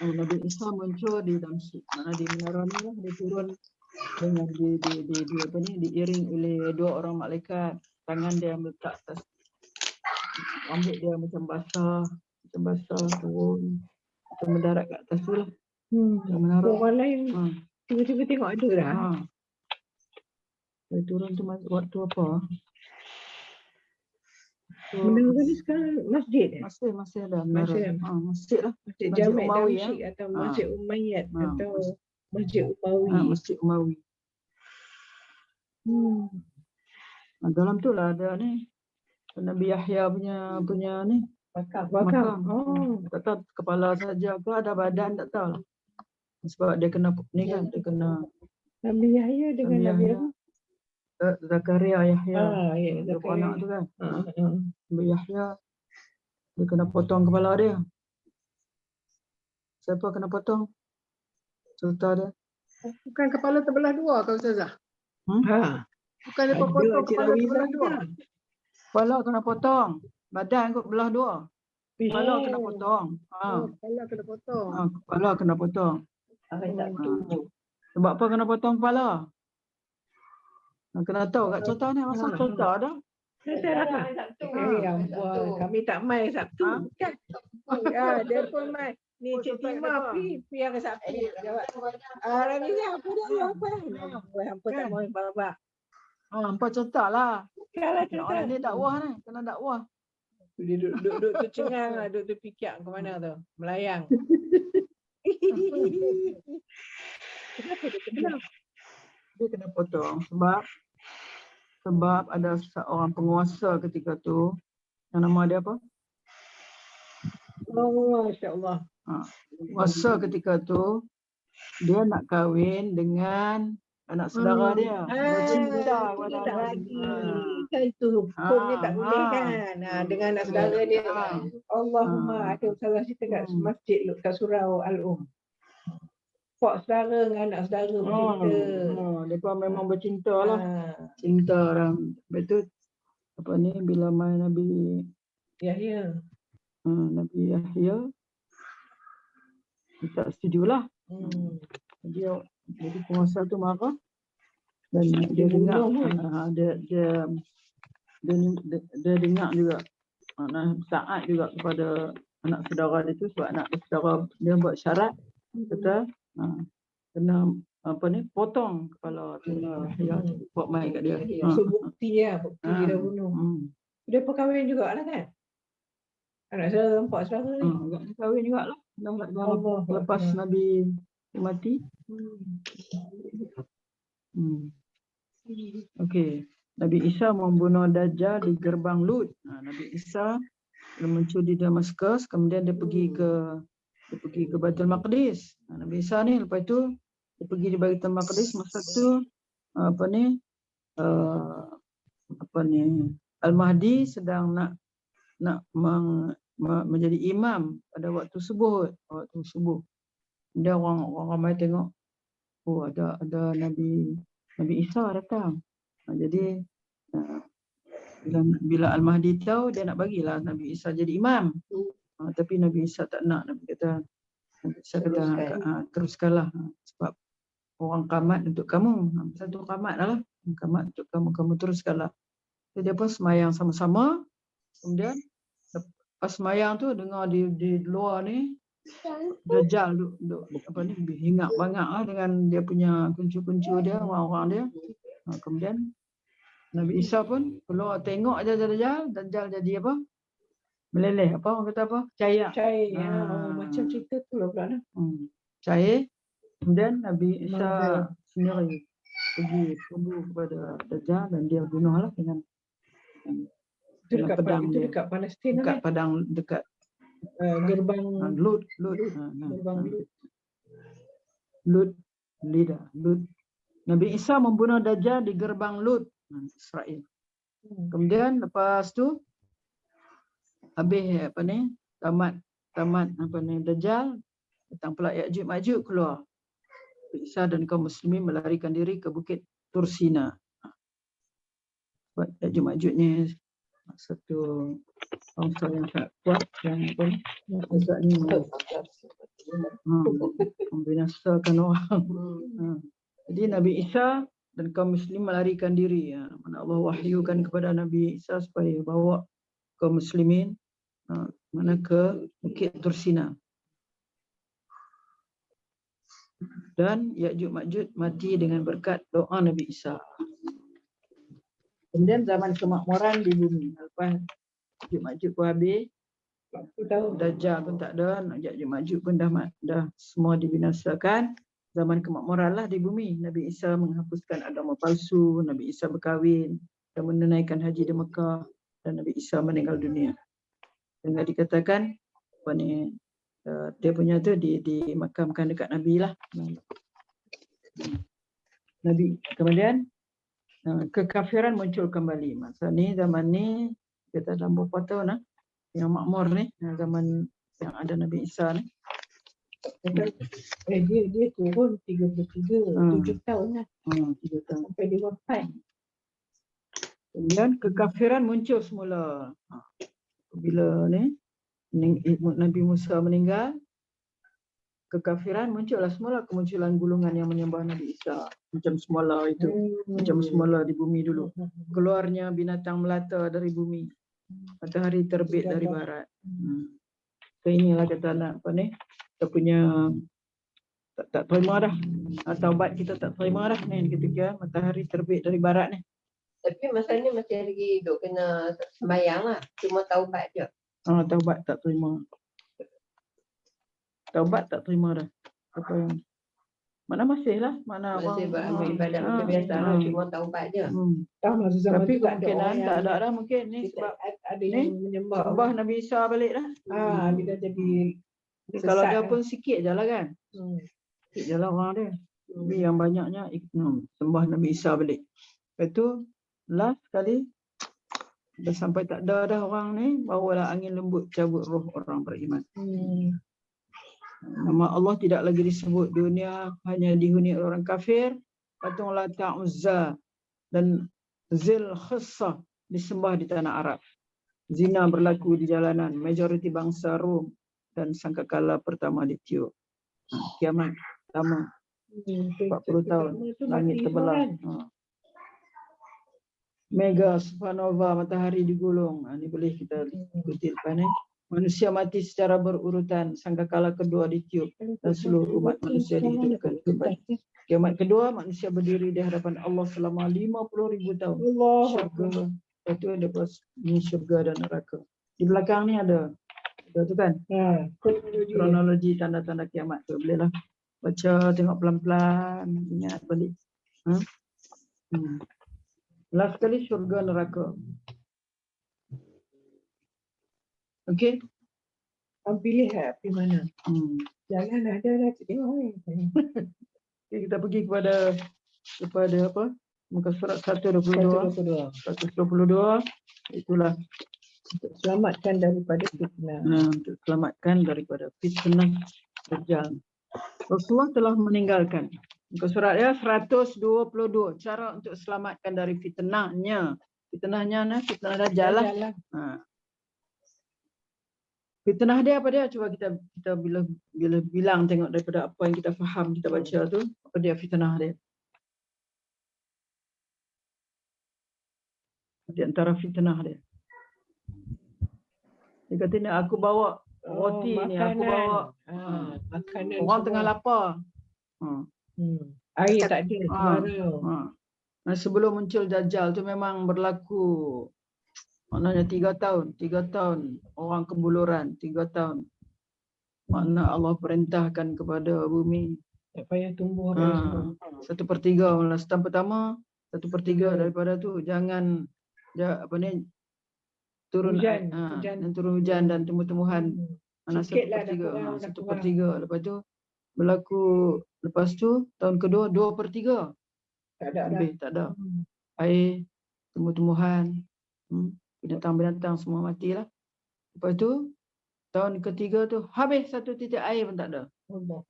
Nabi Isa muncul di Damsyik. Mana di menara ni lah. Dia turun dengan di apa ni, diiring oleh 2 orang malaikat. Tangan dia meletak atas rambut dia macam basah turun. Macam mendarat kat atas tu lah. Menara. Orang lain tiba-tiba tengok ada dah. Dia turun tu waktu apa? Menara ni sekarang masjid Masih ada menara. Masih. Masjid lah. Masjid Masjid Jamek Umawi, Damsyik atau Masjid Umayyad atau Masjid Umawi. Masjid Umawi. Dalam tu lah ada ni Nabi Yahya punya ni Makam. tak tahu kepala saja ke ada badan tak tahu lah. Sebab dia kena ni kan, dia kena Nabi Yahya dengan Nabi apa? Zakaria Yahya. Ya, Dua anak tu kan. Zakaria. Nabi Yahya dia kena potong kepala dia. Siapa kena potong? Serta dia. Bukan kepala terbelah 2 kau Ustazah. Bukan dia Ada potong Cik kepala Rawizah terbelah 2. kan? Kepala kena potong. Badan kot belah 2. Kepala kena potong. Kepala kena potong. Kepala kena potong. Sebab apa kena potong kepala? Kena tahu kat cerita ni. Masa cerita dah. Ampun, kami tak main Sabtu. Kan? Dia pun main. Ni Cik Tima pi yang Sabtu. Jawab. Ramizah apa dia apa? Hampa tak mau babak. Hampa cerita lah. Kalau Orang ni dakwah ni. Kena dakwah. Dia duduk tu cengang lah, duduk tu fikir ke mana tu. Melayang. Kenapa dia kena? Dia kena potong sebab ada seorang penguasa ketika tu yang nama dia apa? Oh, Masya-Allah. Penguasa ketika tu dia nak kahwin dengan anak saudara dia. Bercinta kepada tak anak. lagi. Kan itu hukumnya tak boleh kan. Dengan anak saudara dia. Allahumma ada salah cerita kat masjid kat surau Al-Um. Pak saudara dengan anak saudara bercinta. Mereka memang bercinta lah. Cinta orang. Betul. Apa ni bila main Nabi Yahya. Nabi Yahya. Dia tak setujulah. Jadi penguasa tu marah. Dan dia dengar. Dia dengar juga. Taat juga kepada anak saudara dia tu. Sebab anak saudara dia buat syarat. Kata kena apa ni potong kepala Yahya buat mai kat dia. So bukti dia dah bunuh. Dia perkahwin jugalah kan? Anak saudara empat saudara ni. Kahwin jugalah. Lepas Nabi mati. Okey. Nabi Isa membunuh Dajjal di gerbang Lut. Nabi Isa muncul di Damaskus, kemudian dia pergi ke Baitul Maqdis. Nabi Isa ni lepas tu dia pergi di Baitul Maqdis masa tu Al-Mahdi sedang nak menjadi imam pada waktu subuh. Dia orang ramai tengok ada Nabi Isa datang. Jadi bila Al-Mahdi tahu dia nak bagilah Nabi Isa jadi imam. Tapi Nabi Isa tak nak. Nabi kata teruskanlah sebab orang qamat untuk kamu. Satu qamat lah. Qamat untuk kamu teruskanlah. Jadi dia pun semayang sama-sama. Kemudian pas semayang tu dengar di luar ni Dajjal duduk hinggap banyak lah dengan dia punya kuncu-kuncu dia, orang-orang dia. Kemudian Nabi Isa pun keluar tengok aja Dajjal jadi apa? Meleleh. Apa orang kata apa? Cair. Macam cerita tu lah pula. Cair. Kemudian Nabi Isa sendiri pergi tubuh kepada Dajjal dan dia bunuhlah dengan pedang dia. Dekat Palestin dekat padang dekat gerbang Lut. gerbang Lut. Lut, lidah, Lut. Nabi Isa membunuh Dajjal di gerbang Lut, Israel. Kemudian lepas tu habis tamat Dajjal, datang pula Ya'juj Ma'juj keluar. Nabi Isa dan kaum muslimin melarikan diri ke Bukit Tursina. Sebab Ya'juj Ma'juj ni satu bangsa yang sangat kuat yang agaknya membinasakan orang. Jadi Nabi Isa dan kaum muslim melarikan diri. Mana Allah wahyukan kepada Nabi Isa supaya bawa kaum muslimin mana ke Bukit Tursina. Dan Ya'juj Ma'juj mati dengan berkat doa Nabi Isa. Kemudian zaman kemakmuran di bumi. Lepas Ya'juj Ma'juj pun habis, Dajjal pun tak ada, Ya'juj Ma'juj pun dah semua dibinasakan. Zaman kemakmuran lah di bumi. Nabi Isa menghapuskan agama palsu, Nabi Isa berkahwin dan menunaikan haji di Mekah, dan Nabi Isa meninggal dunia. Dengan dikatakan dia punya tu dimakamkan dekat Nabi lah. Nabi. Kemudian kekafiran muncul kembali. Masa ni, zaman ni, kita dalam beberapa tahun yang makmur ni, zaman yang ada Nabi Isa ni. Dia turun 7 tahun lah. 3 tahun. Sampai dia wafat. Kemudian kekafiran muncul semula. Bila Nabi Musa meninggal, kekafiran muncullah semula, kemunculan golongan yang menyembah Nabi Isa. Macam semula itu. Macam semula di bumi dulu. Keluarnya binatang melata dari bumi. Matahari terbit dari barat. Inilah kata nak kita punya tak terima dah. Taubat kita tak terima dah ni ketika matahari terbit dari barat ni. Tapi masa ni masih lagi duk kena sembahyang lah. Cuma taubat je. Taubat tak terima. Taubat tak terima dah. Apa yang mana masih lah. Mana Masih orang beramal ibadat macam biasa lah. Cuma taubat je. Tapi kemungkinan tak ada dah mungkin ni sebab ada yang menyembah sembah Nabi Isa balik dah. dia dah jadi Kalau sesat dia lah. pun sikit je lah kan. Sikit je lah orang dia. Tapi yang banyaknya sembah Nabi Isa balik. Lepas tu last sekali dah sampai tak ada dah orang ni, barulah angin lembut cabut roh orang beriman. Nama Allah tidak lagi disebut. Dunia hanya dihuni orang kafir. Patung Lata, Uzza dan Zil Khussah disembah di tanah Arab. Zina berlaku di jalanan. Majoriti bangsa Rom dan sangkakala pertama ditiup. Kiamat pertama 40 tahun. Langit terbelah. Mega supernova, matahari digulung. Ini boleh kita ikuti depan ni. Manusia mati secara berurutan. Sangkakala kedua ditiup dan seluruh umat manusia dihidupkan kembali. Kiamat kedua, manusia berdiri di hadapan Allah selama 50,000 tahun. Syurga. Itu ada ini syurga dan neraka. Di belakang ni ada tu kan? Kronologi tanda-tanda kiamat tu. Bolehlah baca, tengok pelan-pelan, ingat balik. Last sekali syurga neraka. Okey. Pilih pergi mana? Jangan ada dah tengok ni. Okay, kita pergi kepada apa? Muka surat 122. 122. Itulah Untuk selamatkan daripada fitnah. untuk selamatkan daripada fitnah Dajjal. Rasulullah telah meninggalkan. Muka surat 122. Cara untuk selamatkan dari fitnahnya. Fitnah Dajjal lah. Fitnah dia apa dia? Cuba kita bila bilang tengok daripada apa yang kita faham, kita baca tu, apa dia fitnah dia? Di antara fitnah dia. Dia kata ni aku bawa roti ni, aku bawa makanan orang semua. tengah lapar. Air tak ada. Nah, sebelum muncul Dajjal tu memang berlaku. Maknanya 3 tahun. 3 tahun orang kebuluran. 3 tahun. Makna Allah perintahkan kepada bumi. Tak payah tumbuh. 1/3 malah setahun pertama. 1/3 daripada tu jangan turun Hujan. turun hujan dan tumbuh-tumbuhan Sikitlah 1/3. dah kurang, dah 1/3. Lepas tu berlaku, lepas tu tahun kedua 2/3. Tak ada dah. Lebih tak ada. Air, tumbuh-tumbuhan, binatang-binatang semua matilah. Lepas tu tahun ketiga tu habis 1 titik air pun tak ada. Allah.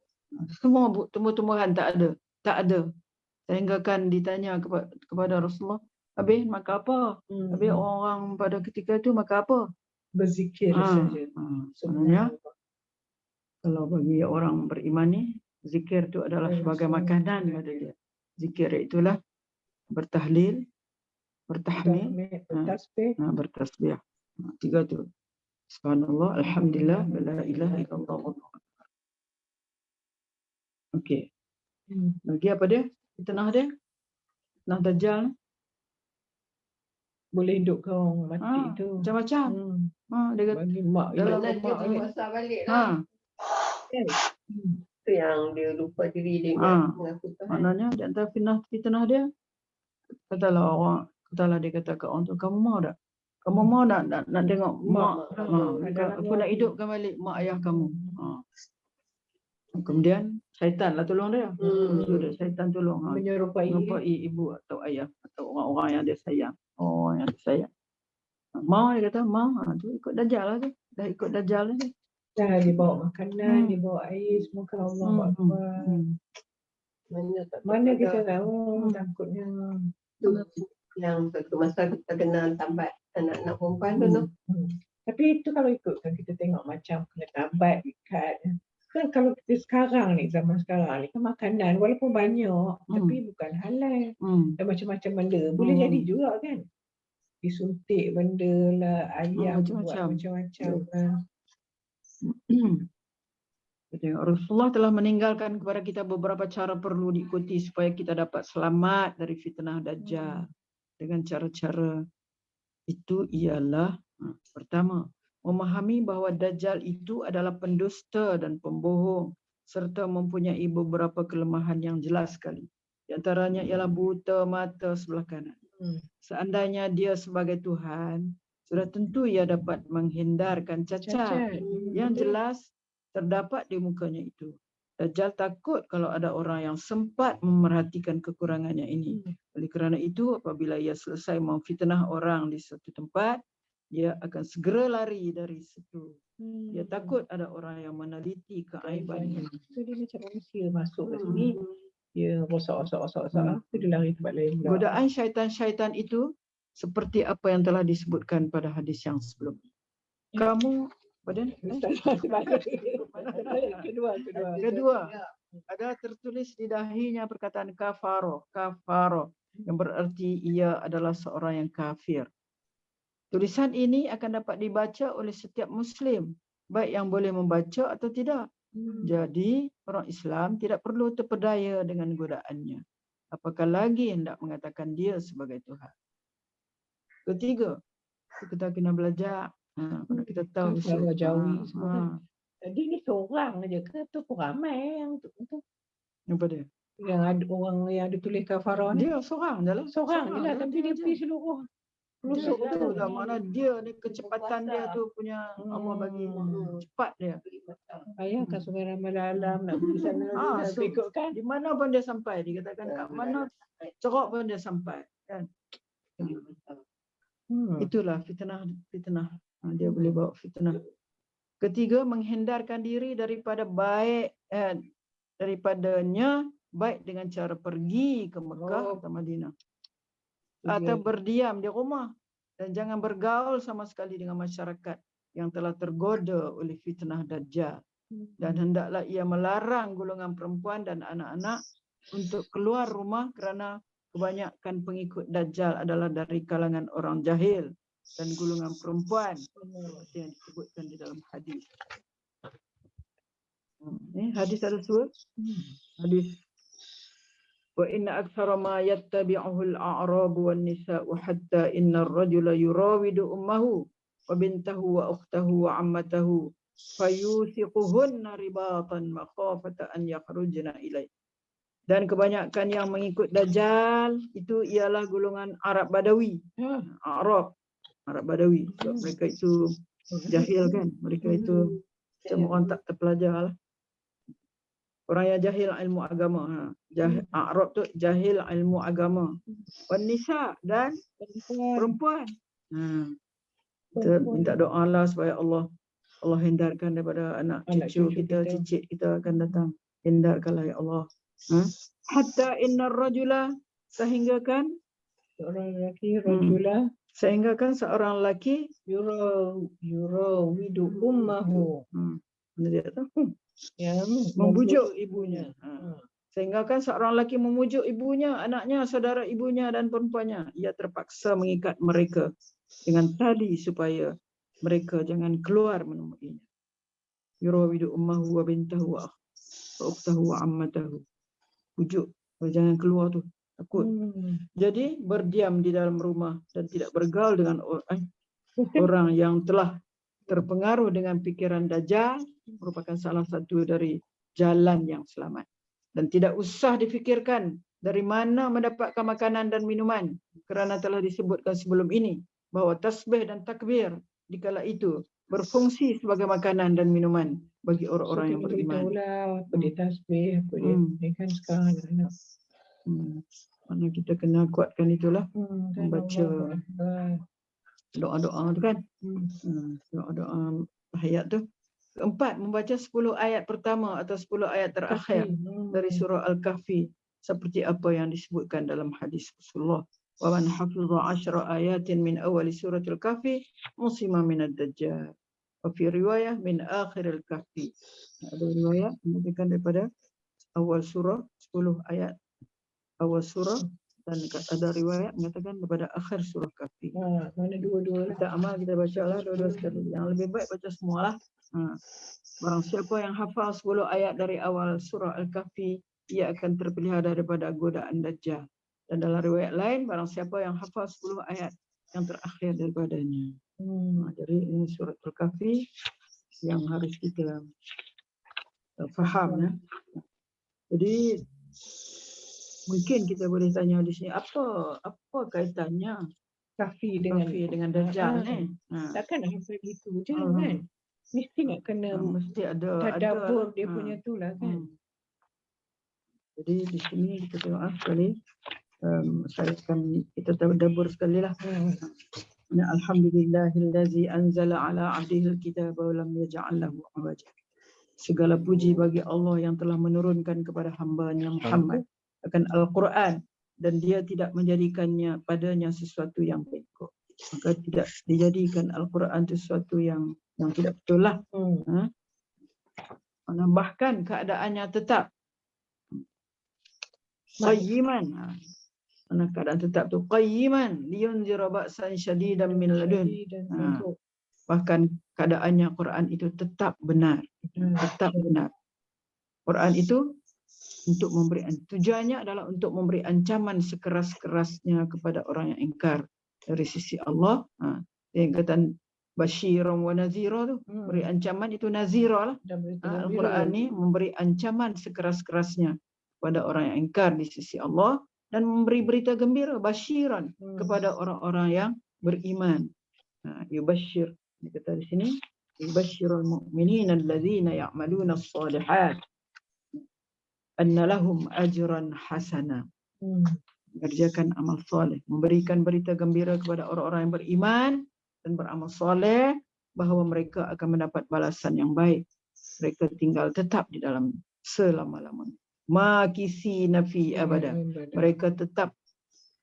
Semua tumbuh-tumbuhan tak ada. Tak ada. Sehingga kan ditanya kepada Rasulullah, habis makan apa? Habis orang pada ketika itu makan apa? Berzikir saja. Sebenarnya kalau bagi orang beriman ni, zikir itu adalah sebagai makanan pada dia. Zikir itulah bertahlil, bertahmid, bertasbih. bertasbih. 3 tu. Subhanallah, alhamdulillah, la ilaha illallah. Okey. Lagi apa dia? Fitnah dia? Fitnah Dajjal. Boleh hidupkan orang mati tu. Macam-macam. Dia kata Bagi mak dalam Dia mak boleh pasal balik lah. Itu yang dia lupa diri dia mengaku Tuhan. Maknanya di antara fitnah dia, katalah dia kata ke orang tu, kamu mau tak? Kamu mau nak tengok mak? Aku nak hidupkan balik mak ayah kamu. Kemudian syaitan lah tolong dia. Syaitan tolong. menyerupai ibu atau ayah atau orang-orang yang dia sayang. Orang yang dia sayang. Mau, dia kata mau. Tu ikut Dajjal lah tu. Dah ikut Dajjal lah tu. dah dibawa makanan, dibawa air, semua ke Allah Akbar. Mana kita tahu takutnya. Yang satu masa kita kena tambat anak-anak perempuan tu. Tapi itu kalau ikutkan kita tengok macam kena tambat, ikat. Kan kalau kita sekarang ni, zaman sekarang ni, kan makanan walaupun banyak, tapi bukan halal. Dan macam-macam benda. Boleh jadi juga kan. Disuntik benda lah, ayam buat macam-macam lah. Rasulullah telah meninggalkan kepada kita beberapa cara perlu diikuti supaya kita dapat selamat dari fitnah Dajjal. Dengan cara-cara itu ialah pertama, memahami bahawa Dajjal itu adalah pendusta dan pembohong serta mempunyai beberapa kelemahan yang jelas sekali. Di antaranya ialah buta mata sebelah kanan. Seandainya dia sebagai Tuhan, sudah tentu ia dapat menghindarkan cacat yang jelas terdapat di mukanya itu. Dajjal takut kalau ada orang yang sempat memerhatikan kekurangannya ini. Oleh kerana itu, apabila ia selesai memfitnah orang di satu tempat, dia akan segera lari dari situ. Dia takut ada orang yang meneliti keaibannya. Jadi macam manusia masuk ke sini, dia rosak-rosak, dia lari tempat lain. Godaan syaitan-syaitan itu seperti apa yang telah disebutkan pada hadis yang sebelumnya. Kamu Kedua, ada tertulis di dahinya perkataan kafaro yang bererti ia adalah seorang yang kafir. Tulisan ini akan dapat dibaca oleh setiap Muslim, baik yang boleh membaca atau tidak. Jadi orang Islam tidak perlu terpedaya dengan godaannya. Apakah lagi hendak mengatakan dia sebagai Tuhan. Ketiga, kita kena belajar. Kita tahu Jawi semua. Jadi ni seorang aja ke tu ramai yang tu. Apa dia? Yang ada orang yang ada tulis kafarah ni. Dia seorang je lah. Tapi dia pergi seluruh pelusuk tu lah. Mana dia ni kecepatan dia tu punya Allah bagi cepat dia. Bayangkan Sungai Ramadan nak pergi sana ikutkan. Di mana pun dia sampai. Dikatakan kat mana cerok pun dia sampai. Kan? Itulah fitnah. Dia boleh bawa fitnah. Ketiga, menghindarkan diri daripadanya baik dengan cara pergi ke Mekah atau Madinah atau berdiam di rumah dan jangan bergaul sama sekali dengan masyarakat yang telah tergoda oleh fitnah Dajjal. Dan hendaklah ia melarang golongan perempuan dan anak-anak untuk keluar rumah kerana kebanyakan pengikut Dajjal adalah dari kalangan orang jahil dan golongan perempuan seperti yang disebutkan di dalam hadis. Hadis ada sebut. Hadis wa inna aktsara ma yattabi'uhu al-a'rabu wan-nisa'u hatta inna ar-rajula yurawidu ummahu wa bintahu wa ukhtahu wa 'ammatahu fayusiquhunna ribatan makhafata an yakhrujna ilaih. Dan kebanyakan yang mengikut Dajjal itu ialah golongan Arab Badawi. Arab Badawi. Sebab mereka itu jahil kan. Mereka itu Semua orang tak terpelajar lah. Orang yang jahil ilmu agama. A'rab tu jahil ilmu agama. Wanisa dan perempuan. Kita minta doa Allah supaya Allah hindarkan daripada anak cucu kita, cicit kita akan datang. Hindarkanlah ya Allah. Hatta innar rajula, sehinggakan Seorang lelaki rajula sehinggakan seorang lelaki yurawidu ummahu. Mana dia tu? Yang Membujuk ibunya. Sehinggakan seorang lelaki memujuk ibunya, anaknya, saudara ibunya dan perempuannya. Ia terpaksa mengikat mereka dengan tali supaya mereka jangan keluar menemuinya. Yurawidu ummahu wa bintahu wa ukhtahu wa ammatahu. Pujuk, jangan keluar tu. Takut. Jadi berdiam di dalam rumah dan tidak bergaul dengan orang yang telah terpengaruh dengan pikiran Dajjal merupakan salah satu dari jalan yang selamat. Dan tidak usah difikirkan dari mana mendapatkan makanan dan minuman, kerana telah disebutkan sebelum ini bahawa tasbih dan takbir dikala itu berfungsi sebagai makanan dan minuman bagi orang-orang yang beriman. Apa dia tasbih, apa dia kan sekarang anak. Mana kita kena kuatkan itulah, membaca doa-doa tu kan. Doa-doa tahiyat tu. Keempat, membaca 10 ayat pertama atau 10 ayat terakhir dari surah Al-Kahfi seperti apa yang disebutkan dalam hadis Rasulullah. Wa man hafidha 10 ayatin min awal suratul Kahfi musima min ad-dajjal. Wa fi riwayah min akhir al-Kahfi. Ada riwayat menunjukkan daripada awal surah 10 ayat awal surah, dan ada riwayat mengatakan daripada akhir surah Kahfi. Mana dua-dua lah. Kita amal, kita bacalah dua-dua sekali. Yang lebih baik baca semualah. Barang siapa yang hafal 10 ayat dari awal surah Al-Kahfi, ia akan terpelihara daripada godaan Dajjal. Dan dalam riwayat lain, barang siapa yang hafal 10 ayat yang terakhir daripadanya. Jadi ini surah Al-Kahfi yang harus kita faham. Ya. Jadi mungkin kita boleh tanya di sini, apa kaitannya Kahfi dengan Dajjal ni? Takkan nak hafal gitu je kan? Mesti nak kena mesti ada tadabbur dia punya tu lah kan. Jadi di sini kita tengok sekali, saya akan kita tadabbur sekali lah. Alhamdulillahillazi anzala ala abdihil kitaba wa lam yaj'al lahu iwaja. Segala puji bagi Allah yang telah menurunkan kepada hamba-Nya Muhammad akan Al-Quran dan dia tidak menjadikannya padanya sesuatu yang bengkok. Maka tidak dijadikan Al-Quran itu sesuatu yang tidak betul lah. Bahkan keadaannya tetap qayyiman. Mana keadaan tetap tu qayyiman liyunzira ba'san syadidan min ladun. Bahkan keadaannya Quran itu tetap benar. Tetap benar. Quran itu untuk memberi, tujuannya adalah untuk memberi ancaman sekeras-kerasnya kepada orang yang ingkar dari sisi Allah. Yang kata basyiran wa nazira tu, beri ancaman itu nazira lah. Al-Quran ni memberi ancaman sekeras-kerasnya kepada orang yang ingkar di sisi Allah dan memberi berita gembira basyiran kepada orang-orang yang beriman. Yubasyir, dia kata di sini, yubasyirul mu'minina allazina ya'maluna as-salihat anna lahum ajran hasana. Mengerjakan amal soleh, memberikan berita gembira kepada orang-orang yang beriman dan beramal soleh bahawa mereka akan mendapat balasan yang baik. Mereka tinggal tetap di dalam selama-lamanya. Makisina fi abada. Mereka tetap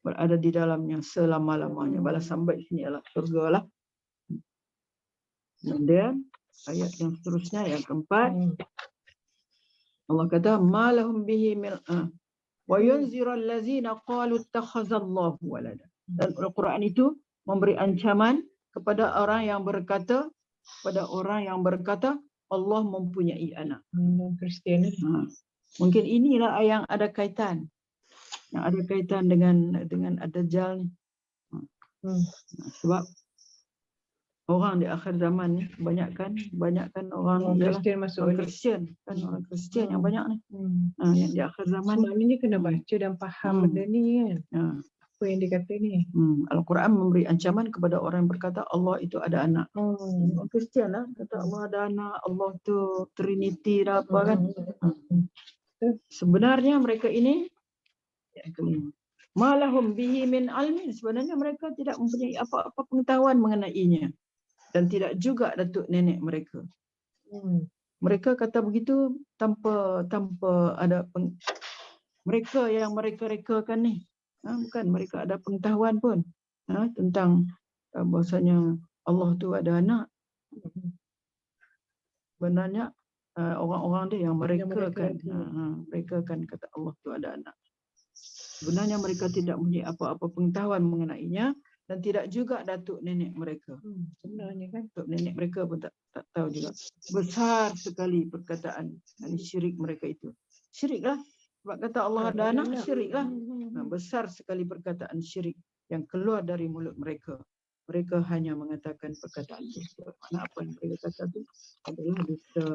berada di dalamnya selama-lamanya. Balasan baik sini adalah surga lah. Kemudian ayat yang seterusnya, yang keempat, Allah kata ma lahum bihi mil'a wa yunziru allazina qalu ittakhazallahu walada. Dan Al-Quran itu memberi ancaman kepada orang yang berkata, Allah mempunyai anak. Kristian. Mungkin inilah yang ada kaitan. Yang ada kaitan dengan Ad-Dajjal ni. Sebab orang di akhir zaman ni kebanyakan orang Kristian masuk orang Kristian kan, orang Kristian yang banyak ni. Yang di akhir zaman maknanya kena baca dan faham benda ni kan. Apa yang dikata ni? Al-Quran memberi ancaman kepada orang yang berkata Allah itu ada anak. Oh. Kristian lah kata Allah ada anak, Allah tu Trinity dah apa kan. Sebenarnya mereka ini yang kelima. Malahum bihi min almin, sebenarnya mereka tidak mempunyai apa-apa pengetahuan mengenainya dan tidak juga datuk nenek mereka. Mereka kata begitu tanpa ada mereka yang mereka rekakan ni. Bukan mereka ada pengetahuan pun tentang bahasanya Allah tu ada anak. Sebenarnya orang-orang dia yang mereka kan kata Allah tu ada anak. Sebenarnya mereka tidak mempunyai apa-apa pengetahuan mengenainya dan tidak juga datuk nenek mereka. Sebenarnya kan Datuk nenek mereka pun tak tahu juga. Besar sekali perkataan syirik mereka itu. Syiriklah. Sebab kata Allah ada anak, syiriklah. Besar sekali perkataan syirik yang keluar dari mulut mereka. Mereka hanya mengatakan perkataan itu. Mana apa yang mereka kata itu adalah dusta.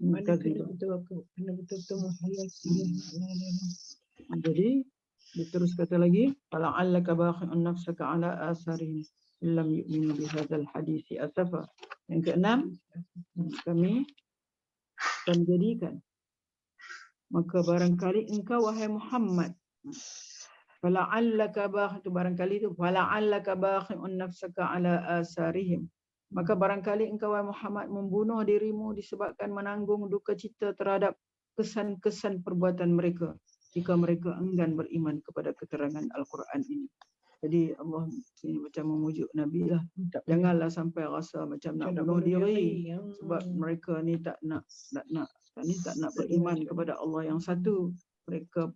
Betul-betul menghiasi. Jadi diterus kata lagi, fala'allaka bakhi'un nafsaka 'ala asarihim illam yu'minu bihadzal hadisi asafa. Yang keenam, kami akan jadikan maka barangkali engkau wahai Muhammad, fala'allaka bakhi'un nafsaka 'ala asarihim, maka barangkali engkau wahai Muhammad membunuh dirimu disebabkan menanggung duka cita terhadap kesan-kesan perbuatan mereka jika mereka enggan beriman kepada keterangan Al-Quran ini. Jadi Allah ini macam memujuk Nabi lah. Janganlah sampai rasa macam nak bunuh diri sebab mereka ni tak nak beriman kepada Allah yang satu. Mereka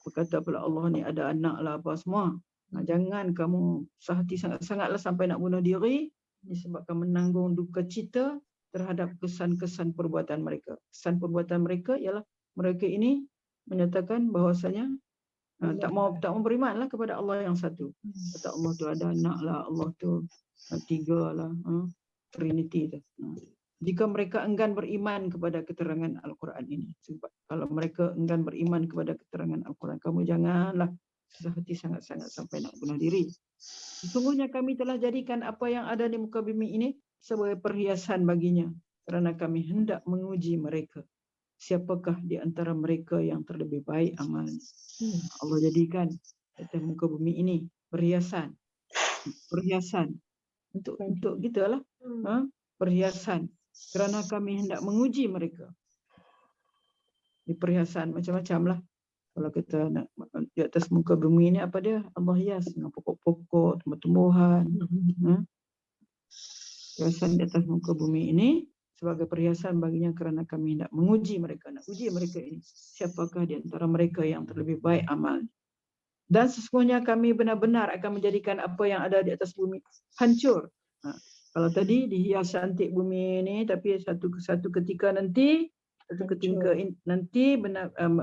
berkata pula Allah ni ada anak lah apa semua. Jangan kamu sehati sangat-sangatlah sampai nak bunuh diri disebabkan menanggung duka cita terhadap kesan-kesan perbuatan mereka. Kesan perbuatan mereka ialah mereka ini menyatakan bahawasanya tak mau berimanlah kepada Allah yang satu. Kata Allah tu ada anak lah, Allah tu tiga lah, Trinity tu. Jika mereka enggan beriman kepada keterangan Al-Quran ini. Sebab kalau mereka enggan beriman kepada keterangan Al-Quran, kamu janganlah sehati sangat-sangat sampai nak bunuh diri. Sesungguhnya kami telah jadikan apa yang ada di muka bumi ini sebagai perhiasan baginya kerana kami hendak menguji mereka. Siapakah di antara mereka yang terlebih baik amal? Allah jadikan atas muka bumi ini perhiasan untuk kita lah, perhiasan kerana kami hendak menguji mereka. Di perhiasan macam-macam lah. Kalau kita nak di atas muka bumi ini apa dia? Allah hias dengan pokok-pokok, tumbuh-tumbuhan. Perhiasan di atas muka bumi ini sebagai perhiasan baginya kerana kami hendak menguji mereka, nak uji mereka ini. Siapakah di antara mereka yang terlebih baik amal? Dan sesungguhnya kami benar-benar akan menjadikan apa yang ada di atas bumi hancur. Kalau tadi dihias cantik bumi ini, tapi satu ketika nanti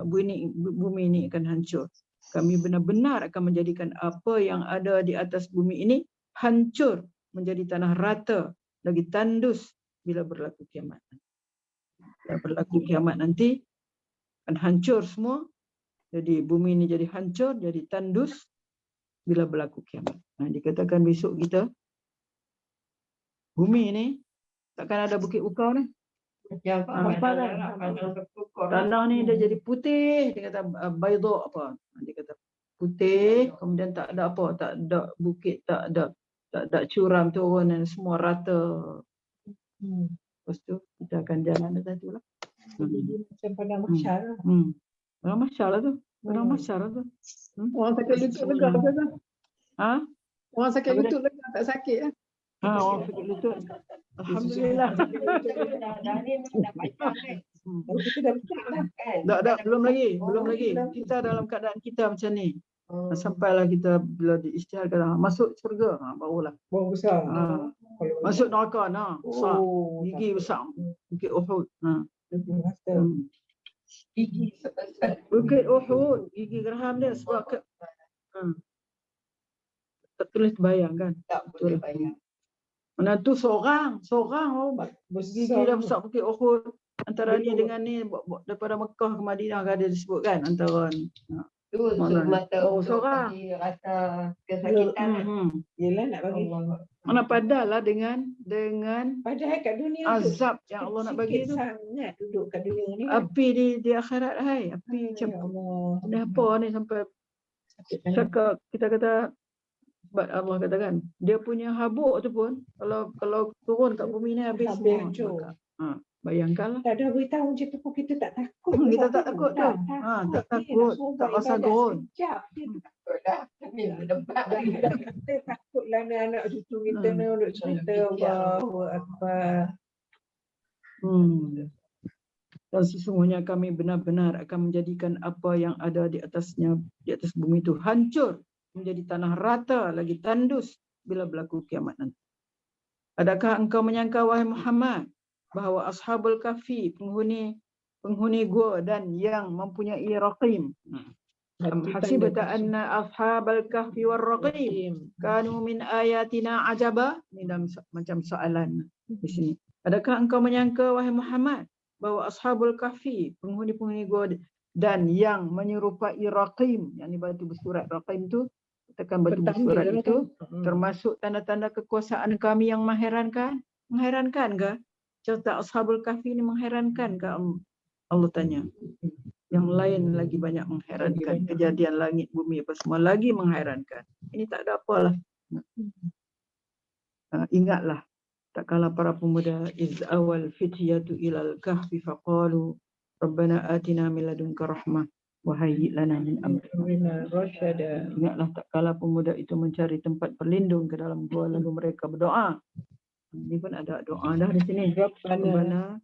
bumi ini akan hancur. Kami benar-benar akan menjadikan apa yang ada di atas bumi ini hancur menjadi tanah rata, lagi tandus bila berlaku kiamat. Bila berlaku kiamat nanti akan hancur semua. Jadi bumi ini jadi hancur, jadi tandus bila berlaku kiamat. Dikatakan besok kita bumi ini takkan ada bukit ukau ni. Tanah ni dia jadi putih, dia kata baydha apa? Dia kata putih, kemudian tak ada apa, tak ada bukit, tak ada curam turun dan semua rata. Lepas tu kita akan jalan atas tu lah. Macam padang mahsyar lah. Padang mahsyar lah tu. Padang mahsyar lah tu. Orang sakit lutut lega ke tak? Orang sakit Apa lutut lega tak sakit lah. Orang sakit lutut. Alhamdulillah. Tak, belum lagi. Kita dalam keadaan kita macam ni. Sampailah kita bila diisytiharkan masuk syurga, barulah. Baru besar. Masuk neraka, besar. Gigi besar. Bukit Uhud. Gigi sebesar. Bukit Uhud, gigi geraham dia sebab tak tulis bayang kan? Tak boleh bayang. Mana tu seorang gigi dah besar Bukit Uhud. Antara ni dengan ni daripada Mekah ke Madinah ada disebut kan antara ni. Tu Mana? mata Oh, untuk seorang. bagi rasa kesakitan. Yelah nak bagi. Mana padalah dengan Padahal kat dunia tu azab yang Allah nak bagi sikit tu. sangat duduk kat dunia ni kan. Api di akhirat, hai. Api macam Ya Allah. dah apa ni sampai cakap kita kata sebab Allah katakan dia punya habuk tu pun kalau turun kat bumi ni habis Habis semua. hancur. Bayangkanlah. Tak ada beritahu macam tu pun kita tak takut. Kita tak takut tu. Tak takut, tak rasa gerun. Sekejap dia Takut dah. Minggu depan. kita takutlah anak cucu kita ni duduk cerita Allahu Akbar. Dan sesungguhnya kami benar-benar akan menjadikan apa yang ada di atasnya, di atas bumi itu hancur, menjadi tanah rata lagi tandus bila berlaku kiamat nanti. Adakah engkau menyangka wahai Muhammad bahawa ashabul kahfi, penghuni gua dan yang mempunyai raqim, hasibata anna ashabal kahfi war raqim kanu min ayatina ajaba. Ini dalam macam soalan di sini. Adakah engkau menyangka wahai Muhammad bahawa ashabul kahfi, penghuni gua dan yang menyerupai raqim, yakni batu bersurat raqim tu, katakan batu bersurat itu termasuk tanda-tanda kekuasaan kami yang mengherankan. Mengherankan ke? Cerita ashabul kahfi ini mengherankan ke? Allah tanya. Yang lain lagi banyak mengherankan. Kejadian langit bumi apa semua lagi mengherankan. Ini tak ada apalah. Ingatlah tak kala para pemuda iz awal fityatu ilal kahfi faqalu rabbana atina min ladunka rahmah wa hayyi' lana min amrina rasyada. Ingatlah tak kala pemuda itu mencari tempat berlindung ke dalam gua lalu mereka berdoa. Ini pun ada doa dah di sini. Rabbana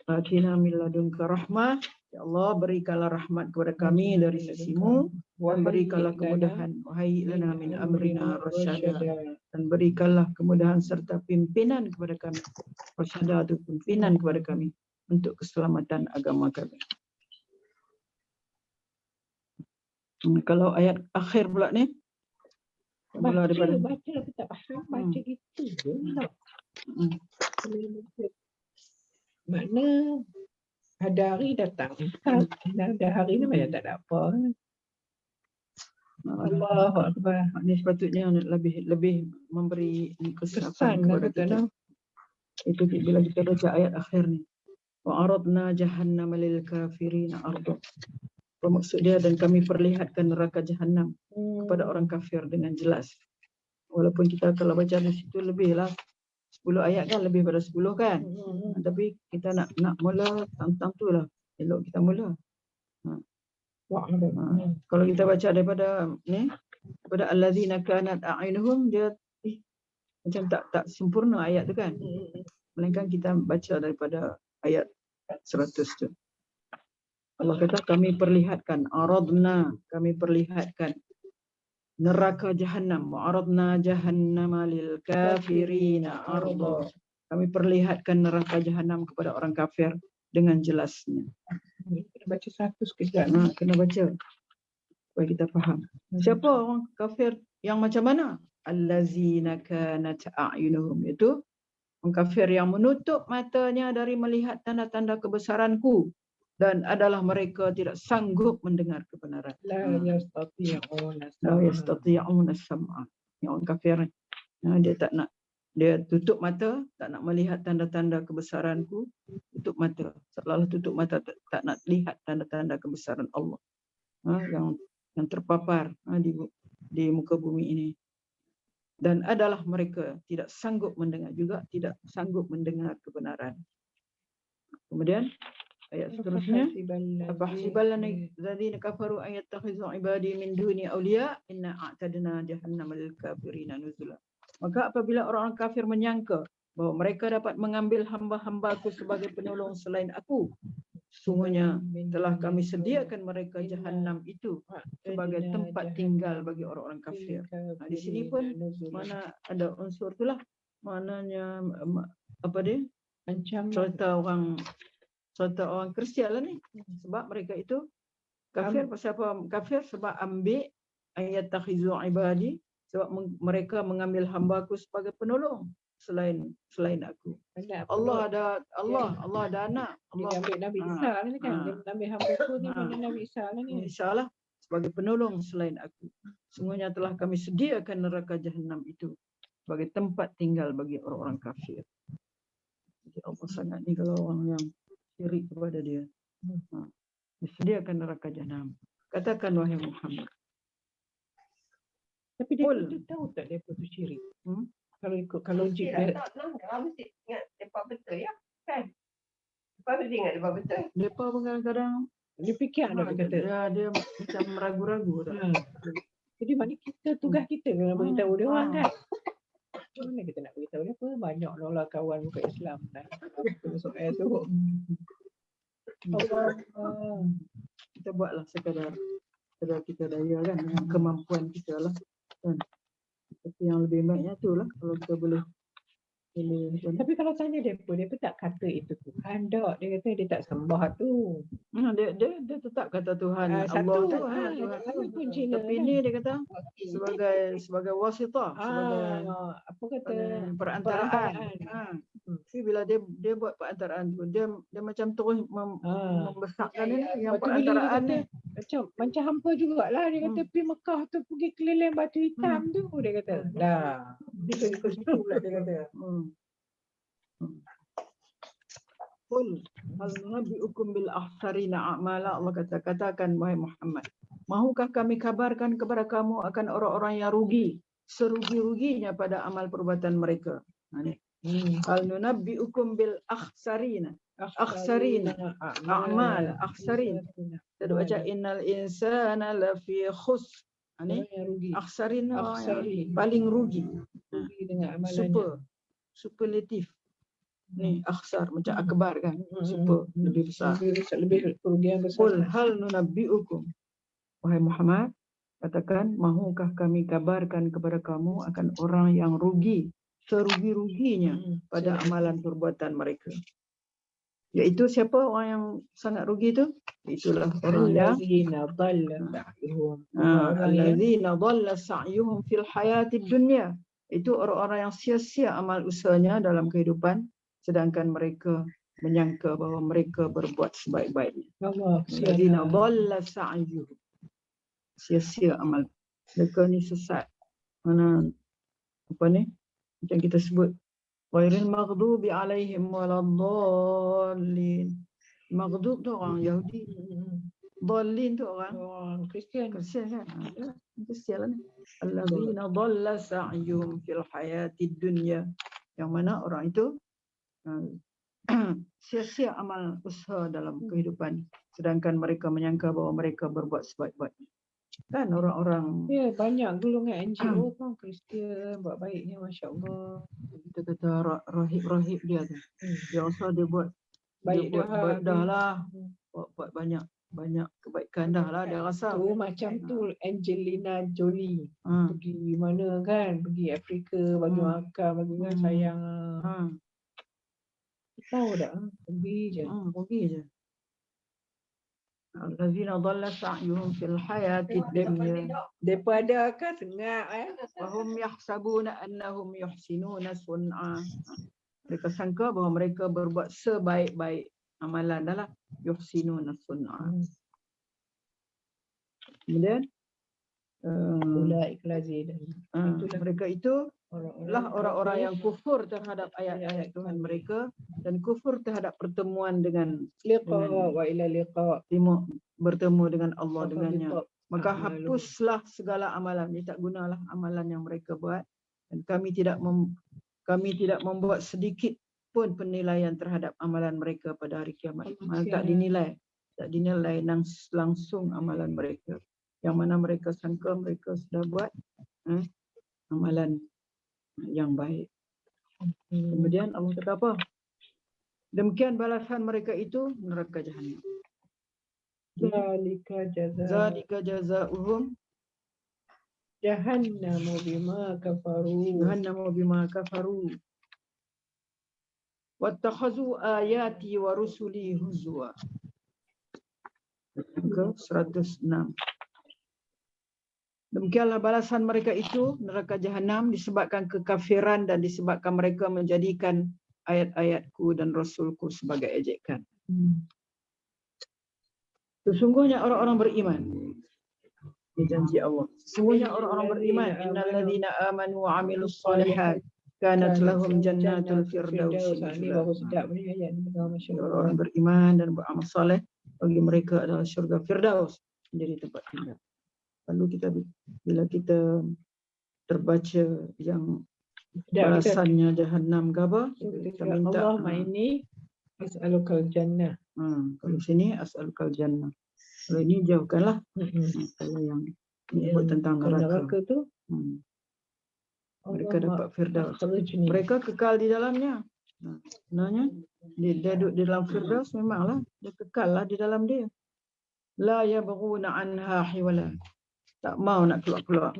atina min ladunka rahmah. Ya Allah, berikanlah rahmat kepada kami dari sisimu dan berikanlah kemudahan. Wa hayyi' lana min amrina rasyada. Dan berikanlah kemudahan serta pimpinan kepada kami. Rasyada itu pimpinan kepada kami untuk keselamatan agama kami. Kalau ayat akhir pula ni, baca aku tak faham baca gitu je lah. Mana ada hari datang, ada hari ni macam tak ada apa. Allahu Akbar. Ini sepatutnya lebih memberi kesan kepada kita. Itu bila kita baca ayat akhir ni. Wa aradna jahannam lil kafirin arda. Maksud dia dan kami perlihatkan neraka jahanam kepada orang kafir dengan jelas. Walaupun kita kalau baca di situ lebihlah 10 ayat kan, lebih pada 10 kan. Tapi kita nak mula tentang tu lah. Elok kita mula. Kalau kita baca daripada ni, daripada allazina kanat a'yunuhum, dia macam tak sempurna ayat tu kan. Melainkan kita baca daripada ayat 100 tu. Allah kata kami perlihatkan, aradna, kami perlihatkan neraka jahanam, wa aradna jahannama lil kafirina arda. Kami perlihatkan neraka jahanam kepada orang kafir dengan jelasnya. Kena baca 100 kejap. Kena baca supaya kita faham. Siapa orang kafir yang macam mana? Allazina kanat a'yunuhum, itu orang kafir yang menutup matanya dari melihat tanda-tanda kebesaranku dan adalah mereka tidak sanggup mendengar kebenaran. La yastati'una as-sam'a. Yang orang kafir dia tutup mata, tak nak melihat tanda-tanda kebesaranku, tutup mata. Seolah-olah tutup mata, tak nak lihat tanda-tanda kebesaran Allah yang terpapar di muka bumi ini. Dan adalah mereka tidak sanggup mendengar, juga tidak sanggup mendengar kebenaran. Kemudian ayat seterusnya, afahsibal ladzina kafaru an yattakhizu ibadi min duni awliya inna a'tadna jahannama lil kafirina nuzula. Maka apabila orang kafir menyangka bahawa mereka dapat mengambil hamba-hambaku sebagai penolong selain aku, sungguhnya telah kami sediakan mereka jahanam itu sebagai tempat tinggal bagi orang-orang kafir. Di sini pun mana ada unsur itulah, maknanya apa dia? Cerita orang Kristian lah ni. Sebab mereka itu kafir. Pasal apa kafir? Sebab ambil ayat takhizu ibadi, sebab mereka mengambil hamba-Ku sebagai penolong selain aku. Allah ada anak. Allah ambil Nabi Isa ni kan. Dia ambil hamba-Ku ni mana Nabi Isa ni. Insya-Allah sebagai penolong selain aku. Sungguhnya telah kami sediakan neraka jahanam itu sebagai tempat tinggal bagi orang-orang kafir. Jadi Allah sangat ni kalau orang yang syirik kepada dia. Disediakan neraka jahanam. Katakan wahai Muhammad. Tapi dia tu tahu tak dia tu syirik? Kalau ikut kalau Mesti jika tak langgar, mesti ingat mereka betul ya. Kan? Mereka mesti ingat mereka betul. Mereka pun kadang-kadang dia fikir ada kata. dia macam ragu-ragu tak? Jadi mana kita tugas kita kena beritahu dia orang kan. Macam mana kita nak beritahu dia apa? Banyak lah kawan bukan Islam dah. Soal tu. Kita buatlah sekadar kita daya kan dengan kemampuan kita lah kan. Tapi yang lebih baiknya tu lah kalau kita boleh. Tapi kalau tanya dia pun tak kata itu Tuhan tak. Dia kata dia tak sembah tu. Dia tetap kata Tuhan Allah tu. Tapi ni dia kata sebagai wasitah, sebagai apa kata perantaraan. Tapi bila dia buat perantaraan tu, dia macam terus membesarkan yang perantaraan ni. Macam hampa jugalah dia kata pergi Mekah tu pergi keliling batu hitam tu dia kata. Dah. Dia ikut situ pula dia kata. Qul hal nunabbi'ukum bil akhsarina a'mala. Allah katakan wahai Muhammad, mahukah kami kabarkan kepada kamu akan orang-orang yang rugi serugi-ruginya pada amal perbuatan mereka. Hal nunabbi'ukum bil akhsarina a'mal akhsarin. Kita baca innal insana lafi khusr. Akhsarin paling rugi. Rugi dengan amalannya. Superlatif. Ni akhsar macam akbar kan. Super lebih besar. Lebih kerugian besar. Qul hal nunabbi'ukum. Wahai Muhammad, katakan mahukah kami kabarkan kepada kamu akan orang yang rugi serugi-ruginya pada amalan perbuatan mereka. Iaitu siapa orang yang sangat rugi tu? Itulah orang yang allazina dhalla sa'yuhum fil hayatid dunya. Itu orang-orang yang sia-sia amal usahanya dalam kehidupan, sedangkan mereka menyangka bahawa mereka berbuat sebaik-baiknya. Allazina dhalla sa'yuhum. Sia-sia amal. Mereka ni sesat. Mana apa ni? Macam kita sebut ghairil maghdubi alaihim waladdallin. Maghdub tu orang Yahudi. Dhallin tu orang Kristian kan. Kristian lah ni. Allazina dhalla sa'yuhum fil hayatid dunya. Yang mana orang itu sia-sia amal usaha dalam kehidupan, sedangkan mereka menyangka bahawa mereka berbuat sebaik-baiknya. Kan orang-orang banyak golongan NGO kan Kristian buat baiknya, masya-Allah. Kita kata rahib-rahib dia tu. Dia rasa dia buat baik dah lah. Buat banyak kebaikan dah lah dia rasa. Tu macam tu Angelina Jolie. Pergi mana kan? Pergi Afrika bagi makan, bagi kan sayang. Tahu tak? Pergi je. Allazina dhalla sa'yuhum fil hayatid dunya. Depa ada kan sengak Wa hum yahsabuna annahum yuhsinuna sun'a. Mereka sangka bahawa mereka berbuat sebaik-baik amalan adalah yuhsinuna sun'a. Kemudian ulaika lazina. Mereka itu lah orang-orang yang kufur terhadap ayat-ayat Tuhan mereka dan kufur terhadap pertemuan dengan bertemu dengan Allah dengannya. Maka hapuslah segala amalan. Dia tak gunalah amalan yang mereka buat, dan kami tidak membuat sedikit pun penilaian terhadap amalan mereka pada hari kiamat. Tak dinilai langsung amalan mereka. Yang mana mereka sangka mereka sudah buat amalan yang baik. Kemudian Allah kata apa? Demikian balasan mereka itu neraka jahanam. Zalika jazaohum jahannamu bima kafaru wattakhazu ayati wa rusuli huzwa. Ke 106. Demikianlah balasan mereka itu, neraka jahanam, disebabkan kekafiran dan disebabkan mereka menjadikan ayat-ayatku dan rasulku sebagai ejekan. Sesungguhnya orang-orang beriman Ini janji Allah. Sesungguhnya orang-orang beriman, innalladzina amanu wa 'amilus shalihat kanat lahum jannatul firdaus. Orang beriman dan beramal saleh, bagi mereka adalah syurga firdaus, menjadi tempat tinggal. Lalu bila kita terbaca yang balasannya jahanam ke apa, kita minta Allahumma inni as'alukal jannah. Kalau sini as'alukal jannah. Kalau ini jauhkanlah. Kalau yang menyebut tentang neraka tu mereka dapat firdaus. Mereka kekal di dalamnya. Sebenarnya dia duduk di dalam firdaus, memanglah dia kekal lah di dalam dia. La yabghuna anha hiwala. Tak mau nak keluar-keluar.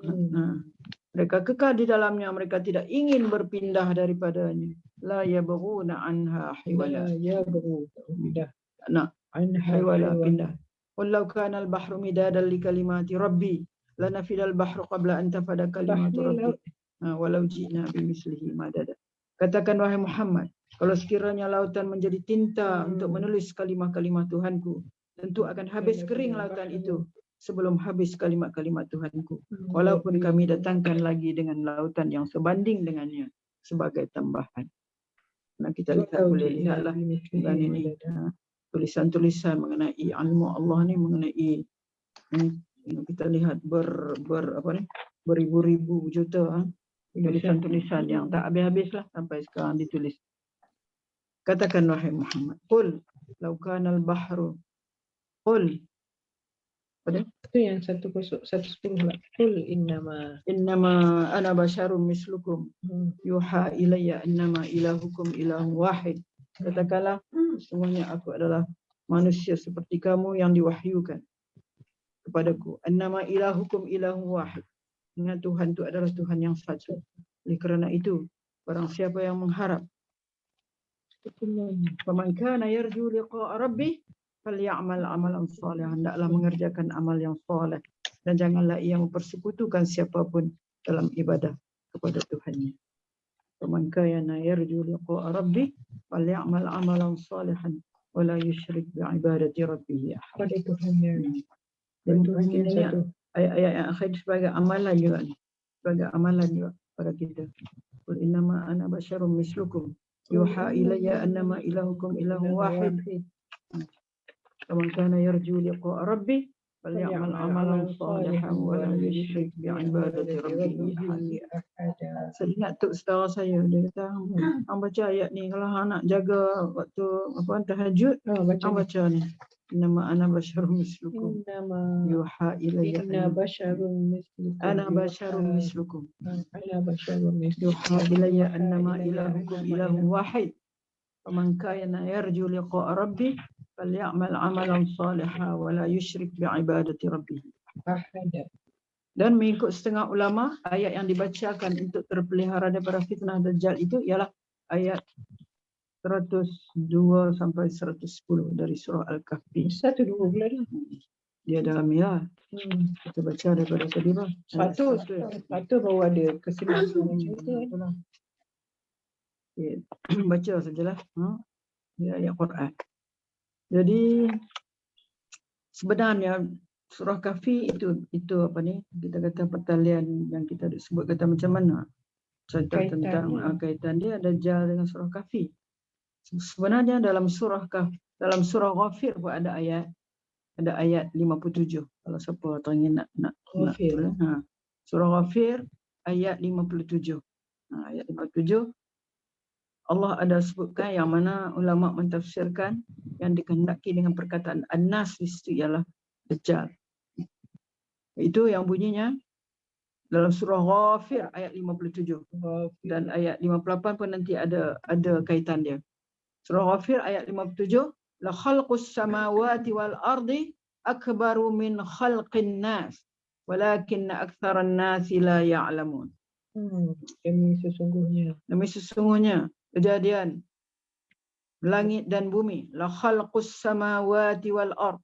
Mereka kekal di dalamnya, mereka tidak ingin berpindah daripadanya. La yabghuna anha hiwala. Tak nak hiwala pindah. Wallau kana al-bahru midadan li kalimati rabbi lanafidal bahru qabla an tafada kalimatu rabbi. Walau ji'na bimislihi madada. Katakan wahai Muhammad, kalau sekiranya lautan menjadi tinta untuk menulis kalimah-kalimah Tuhanku, tentu akan habis kering lautan itu sebelum habis kalimat-kalimat Tuhanku. Walaupun kami datangkan lagi dengan lautan yang sebanding dengannya sebagai tambahan. Nah, kita boleh lihatlah dan ini tulisan-tulisan mengenai ilmu Allah ni, mengenai kita lihat beribu-ribu juta tulisan-tulisan yang tak habis-habis lah sampai sekarang ditulis. Katakan wahai Muhammad, qul law kana al-bahru, qul itu yang 110 lah. Qul innama ana basyarum mislukum yuha ilayya annama ilahukum ilahun wahid. Katakanlah, sesungguhnya aku adalah manusia seperti kamu yang diwahyukan kepadaku. Annama ilahukum ilahun wahid. Ingat, Tuhan itu adalah Tuhan yang satu. Oleh kerana itu, barang siapa yang mengharap, faman kana yarju liqa'a rabbih falyamal amalan salihan, hendaklah mengerjakan amal yang soleh dan janganlah ia mempersekutukan siapapun dalam ibadah kepada Tuhannya. Faman kana yarju liqa'a rabbih falyamal amalan salihan wala yusyrik bi'ibadati rabbih ahad. Dan ayat-ayat yang akhir sebagai amalan juga ni. Sebagai amalan juga pada kita. Qul innama ana basyarum mislukum yuha ilayya annama ilahukum ilahun wahid. Faman kana yarju liqa'a rabbih falyamal amalan salihan wa la yusyrik bi'ibadati rabbih ahad. Saya ingat tok saudara saya, dia kata, hang baca ayat ni kalau hang nak jaga waktu tahajud, hang baca ni. Nama ana basyarum mislukum yuha ilayya Inna basyarum mislukum. ana basyarum mislukum yuha ilayya annama ilahukum ilahun wahid. Faman kana yarju liqa'a rabbih falyamal amalan salihan wa la yusyrik bi'ibadati rabbih ahad. Dan mengikut setengah ulama, ayat yang dibacakan untuk terpelihara daripada fitnah Dajjal itu ialah ayat 102 sampai 110 dari surah Al-Kahfi. 1-2 bulan. Dia dalam ya. Kita baca daripada tadi bah. Satu baru ada kesimpulan cerita. Baca sajalah. Dia ayat Quran. Jadi sebenarnya surah Kahfi itu apa ni? Kita kata pertalian yang kita sebut kata macam mana? Cerita tentang kaitan dia Dajjal dengan surah Kahfi. Sebenarnya dalam surah Ghafir pun ada ayat 57. Kalau siapa teringin nak surah Ghafir ayat 57. Ayat 57 Allah ada sebutkan yang mana ulama mentafsirkan yang dikehendaki dengan perkataan An-Nas di situ ialah Dajjal. Itu yang bunyinya dalam surah Ghafir ayat 57 dan ayat 58 pun nanti ada kaitan dia. Surah Ghafir ayat 57, la khalqus samawati wal ardi akbaru min khalqin nas walakinna aktsaran nasi la ya'lamun. Demi sesungguhnya kejadian langit dan bumi, la khalqus samawati wal ard,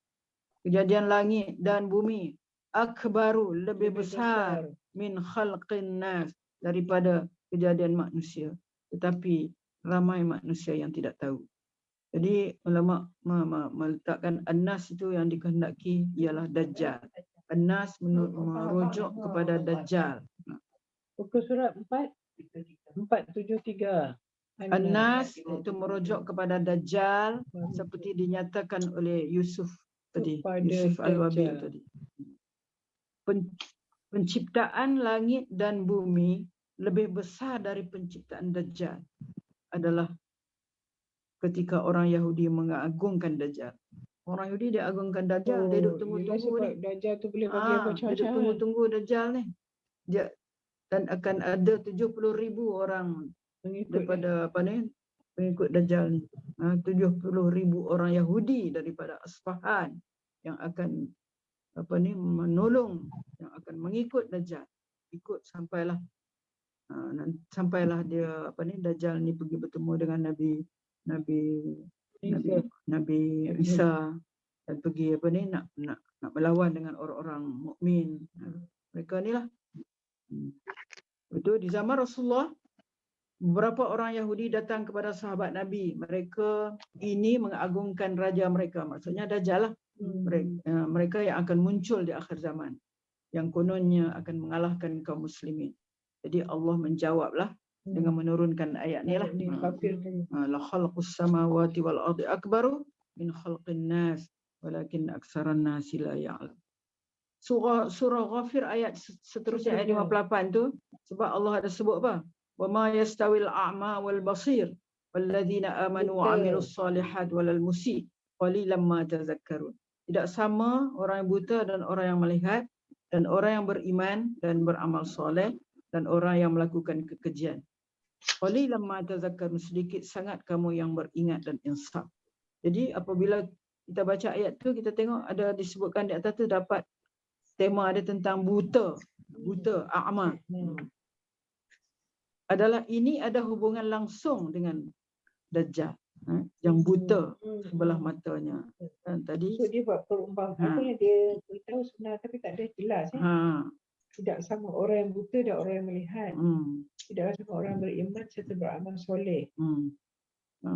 kejadian langit dan bumi, akbaru lebih besar, min khalqin nas, daripada kejadian manusia, tetapi ramai manusia yang tidak tahu. Jadi ulama meletakkan An-Nas itu yang dikehendaki ialah Dajjal. An-Nas merujuk kepada Dajjal. Buku surat 473. An-Nas itu merujuk kepada Dajjal seperti dinyatakan oleh Yusuf tadi, Kepada Yusuf Al-Wabil Dajjal. tadi. Penciptaan langit dan bumi lebih besar dari penciptaan Dajjal adalah ketika orang Yahudi mengagungkan Dajjal. Orang Yahudi dia agungkan Dajjal, dia duduk tunggu-tunggu ni. Dajjal tu boleh bagi apa Dia duduk cara. tunggu-tunggu Dajjal ni. Dia dan akan ada 70,000 orang daripada apa ni pengikut Dajjal ni. 70,000 orang Yahudi daripada Asfahan yang akan apa ni menolong, yang akan mengikut Dajjal. Ikut sampailah dia apa ni Dajjal ni pergi bertemu dengan Nabi Isa dan pergi apa ni nak melawan dengan orang-orang mukmin. Mereka ni lah. Itu di zaman Rasulullah, beberapa orang Yahudi datang kepada sahabat Nabi. Mereka ini mengagungkan raja mereka, maksudnya Dajjal lah. Mereka yang akan muncul di akhir zaman, yang kononnya akan mengalahkan kaum muslimin. Jadi Allah menjawablah dengan menurunkan ayat ni lah. La khalqus samawati wal ardi akbaru min khalqin nas walakin aksaran nasi la ya'lam. Surah Ghafir ayat seterusnya ayat 58 tu, sebab Allah ada sebut apa? Wa ma yastawil a'ma wal basir walladzina amanu wa amilus solihat walal musii qalilan ma tazakkarun. Tidak sama orang yang buta dan orang yang melihat, dan orang yang beriman dan beramal soleh, dan orang yang melakukan kekejian. Qalilan ma tazakkarun, sedikit sangat kamu yang beringat dan insaf. Jadi apabila kita baca ayat tu, kita tengok ada disebutkan di atas tu dapat tema ada tentang buta, a'ma. Adalah ini ada hubungan langsung dengan Dajjal, yang buta sebelah matanya. Dan tadi So dia buat perumpamaan. Apa yang dia beritahu sebenar tapi tak ada jelas. Tidak sama orang yang buta dan orang yang melihat. Tidak sama orang beriman serta beramal soleh.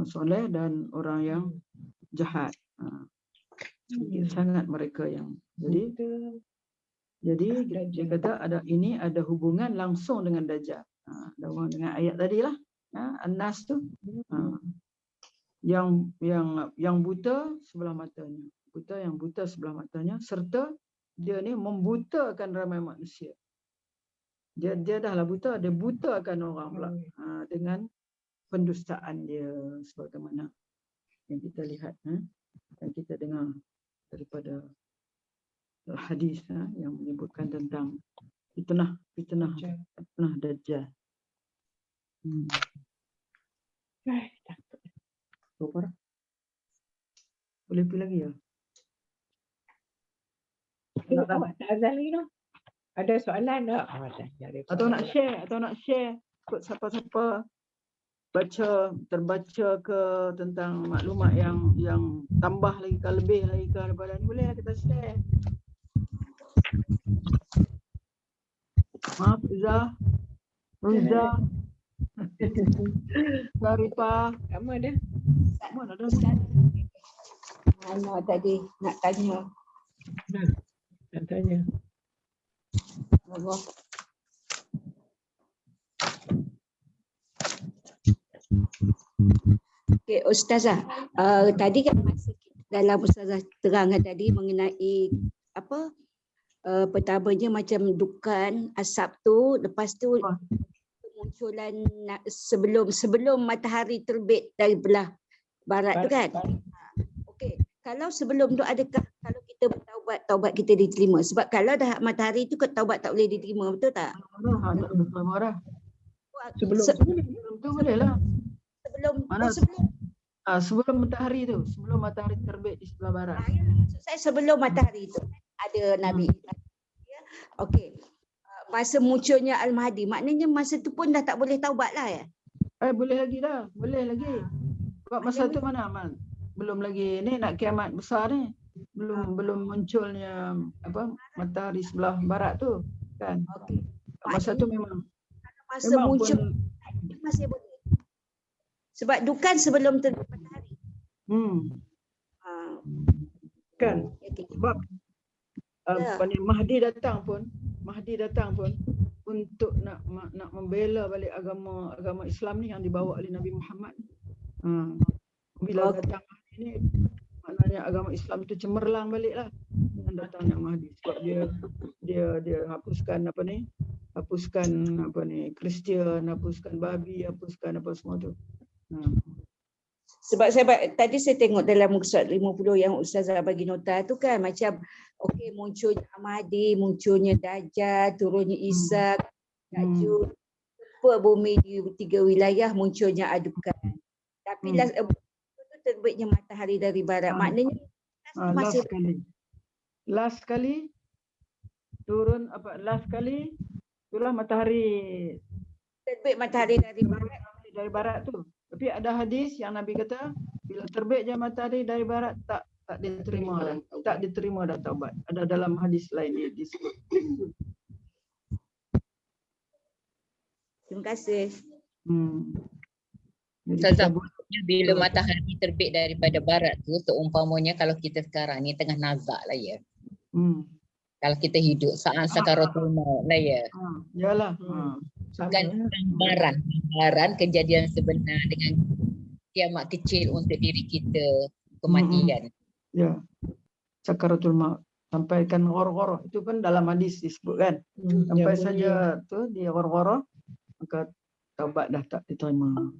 Soleh dan orang yang jahat. Sedikit sangat mereka yang jadi dia kata ada hubungan langsung dengan Dajjal. Ada hubungan dengan ayat tadilah. An-Nas tu. Yang buta sebelah matanya. Yang buta sebelah matanya, serta dia ni membutakan ramai manusia. Dia dahlah buta, dia butakan orang pula dengan pendustaan dia, sebagaimana yang kita lihat dan kita dengar daripada hadis yang menyebutkan tentang fitnah Dajjal. Boleh pergi lagi ya? Awak tak azan lagi tu? Ada soalan tak? Atau nak share kot siapa-siapa terbaca ke tentang maklumat yang tambah lagi ke lebih lagi ke daripada ni, boleh kita share. Maaf Ruza Sarifah, Sama ada. mana ada? Mana tadi nak tanya. Nak tanya. Allah. Okey, Ustazah. Tadi kan dalam Ustazah terangkan tadi mengenai apa? Pertamanya macam dukan asap tu, lepas tu kemunculan sebelum matahari terbit dari belah barat tu kan. Okey, kalau sebelum tu adakah kalau kita taubat kita diterima? Sebab kalau dah matahari tu taubat tak boleh diterima, betul tak? Sebelum tu boleh lah. Sebelum matahari tu, sebelum matahari terbit di sebelah barat. Maksud saya sebelum matahari tu ada Nabi. Okey. Masa munculnya Al-Mahdi, maknanya masa tu pun dah tak boleh taubat lah ya? Boleh lagi dah, boleh lagi. Sebab masa tu mana Amal? Belum lagi ni nak kiamat besar ni. Belum munculnya matahari sebelah barat tu kan. Okey. Masa tu memang muncul masih boleh. Sebab dukan sebelum terbit matahari. Kan. Okay. Sebab Mahdi datang pun untuk nak membela balik agama Islam ni yang dibawa oleh Nabi Muhammad. Bila datang Mahdi ni, maknanya agama Islam tu cemerlang baliklah dengan datangnya Mahdi, sebab dia hapuskan Kristian, hapuskan babi, hapuskan apa semua tu. Sebab tadi saya tengok dalam muka surat 50 yang Ustazah bagi nota tu kan, macam okey, munculnya Mahdi, munculnya Dajjal, turunnya Isa, Ya'juj, bumi di 3 wilayah munculnya adukan. Tapi terbitnya matahari dari barat. Maknanya masih last kali turun itulah matahari terbit matahari dari barat tu. Tapi ada hadis yang Nabi kata bila terbit je matahari dari barat tak diterima dah taubat. Ada dalam hadis lain dia disebut. Terima kasih. Ustazah, bila matahari terbit daripada barat tu, seumpamanya kalau kita sekarang ni tengah nazak lah ya. Kalau kita hidup saat sakaratul maut lah ya. Yalah. Bukan gambaran kejadian sebenar dengan kiamat kecil untuk diri kita, kematian. Ya. Sakaratul maut. Sampaikan ghor-ghor. Itu kan dalam hadis disebut kan. Sampai saja tu dia ghor-ghor, maka taubat dah tak diterima.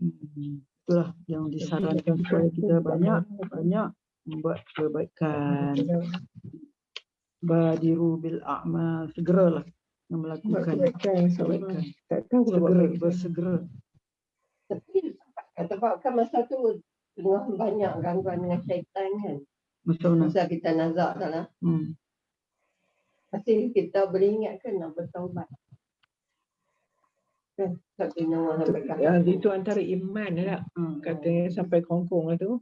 Itulah yang disarankan supaya kita banyak membuat kebaikan. Badiru bil a'mal, segeralah melakukan kebaikan. Bersegera. Tapi sebabkan masa tu tengah banyak gangguan dengan syaitan kan. Masa kita nazak sana. Pasti kita beringatkan nak bertaubat. Kan? Itu antara iman lah. Katanya sampai kongkong lah tu.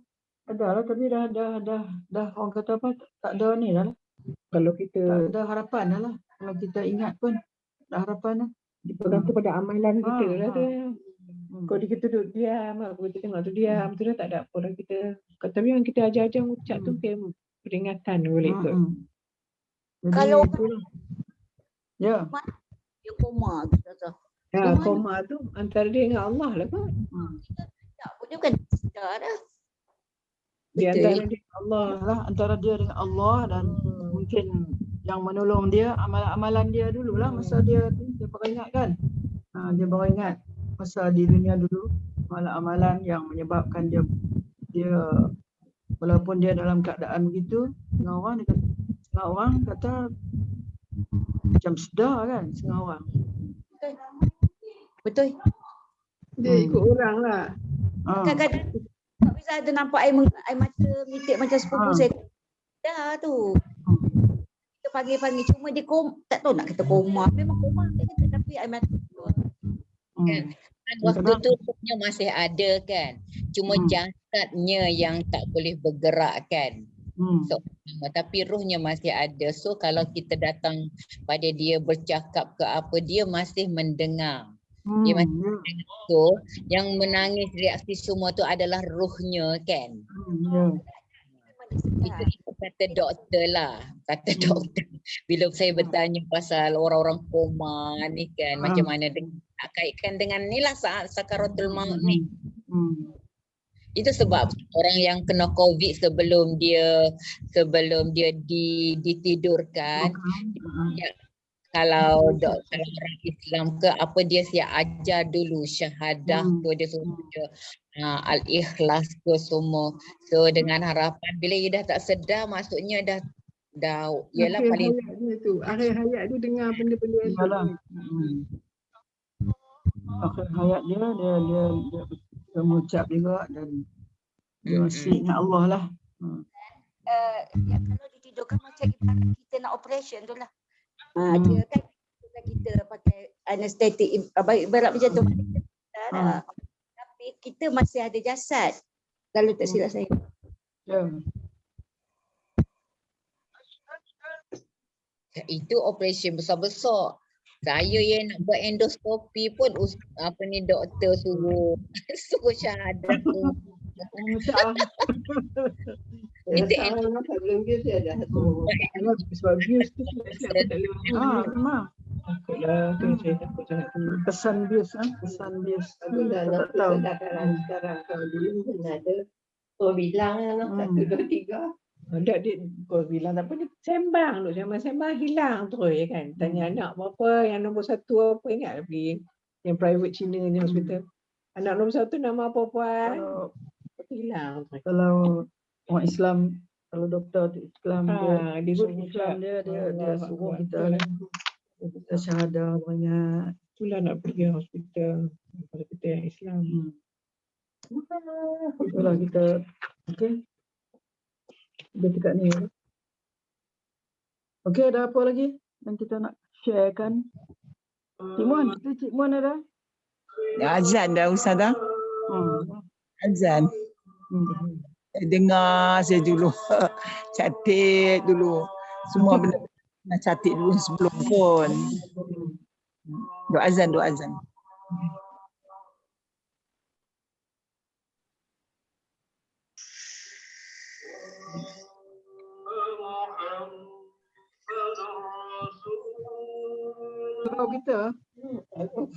Ada lah, tapi dah orang kata apa, tak ada ni dah lah. Kalau kita tak ada harapan dah lah. Kalau kita ingat pun tak ada harapan lah. dipegang kepada amalan kita lah tu. Kalau kita duduk diam, kita tengok tu diam, tu dah tak ada apa dah kita. Tapi yang kita ajar-ajar ucap tu kayak peringatan boleh ikut. Kalau ya. Dia koma tu. Koma tu antara dia dengan Allah lah kot. Tak pun dia bukan sedar dah. Dia antara dia dengan Allah lah, antara dia dengan Allah dan mungkin yang menolong dia amalan-amalan dia dululah masa dia baru ingat kan. Dia baru ingat masa di dunia dulu amalan-amalan yang menyebabkan dia walaupun dia dalam keadaan begitu, setengah orang kata macam sedar kan setengah orang. Betul. Dia ikut orang lah. Kadang-kadang tak bisa ada nampak air mata menitik macam sepupu saya. Dah tu. Kita panggil-panggil cuma dia tak tahu nak kata koma. Memang koma tapi air mata keluar. Kan? Waktu tu rohnya masih ada kan. Cuma jasadnya yang tak boleh bergerak kan. So, tapi rohnya masih ada. So kalau kita datang pada dia bercakap ke apa, dia masih mendengar. Dia masih mendengar. So yang menangis reaksi semua tu adalah rohnya kan. Itu kata doktor lah. Kata doktor. Bila saya bertanya pasal orang-orang koma ni kan, macam mana nak kaitkan dengan ni lah saat sakaratul maut ni. Itu sebab orang yang kena COVID sebelum dia ditidurkan, kalau orang Islam ke apa, dia siap ajar dulu syahadah tu, dia suruh al-ikhlas tu semua. So dengan harapan bila dia dah tak sedar, maksudnya dah ialah paling akhir hayat dia dengar benda-benda itu. Akhir hayat dia mengucap juga dan dia masih ingat Allah lah. Kalau ditidurkan macam ibarat kita nak operation tu lah. Dia kan kita pakai anestetik ibarat macam tu. Tapi kita masih ada jasad. Kalau tak silap saya. itu operation besar-besar. Saya yang nak buat endoskopi pun doktor suruh syahadat tu. Kita Sekarang tak belum views dia dah satu. Sebab views tu tak boleh. Memang. Takutlah tu saya takut sangat tu. Kesan views, kesan views. Aku dah Tak nak tahu. sedangkan sekarang kalau dulu pun ada. Kau bilang lah 1, 2, 3. Tak dia kau bilang tak apa dia sembang tu sembang hilang terus ya kan. Tanya anak berapa yang nombor 1 apa ingat pergi yang private Cina ni hospital. Anak nombor 1 nama apa puan? Hilang terus. Kalau orang Islam, kalau doktor Islam dia suruh suruh Islam dia suruh kita kita syahadah banyak. Itulah nak pergi hospital kalau kita yang Islam. Itulah kita okey. Dia dekat ni. Okey, ada apa lagi yang kita nak sharekan? Cik Muan ada? Azan dah Ustazah. Azan. Dengar saya dulu. Catat dulu. Semua benda nak catat dulu sebelum pun. Doa azan.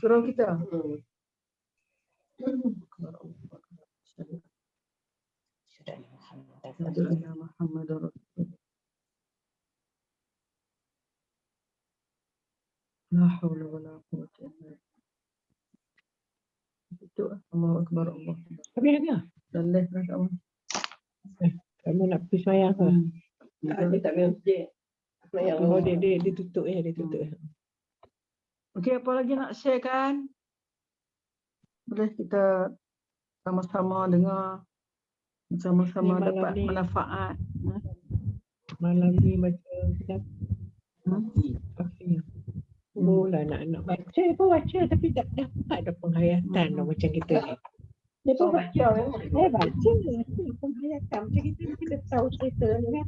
Surau kita. Muhammad Rasulullah. La haula wala quwwata illa billah. Itu Allahu akbar Allah. Tapi ada. Dalih dah kamu. Kamu nak pergi sembahyang ke? Dia tak main masjid. Oh dia tutup dia tutup. Okey, apa lagi nak share kan? Boleh kita sama-sama dengar, sama-sama Ni malam dapat ni. manfaat. Malam ni baca kitab. Oh lah nak baca pun baca tapi tak dapat ada penghayatan macam kita ni. Dia pun baca saya baca penghayatan macam kita tahu cerita ni kan.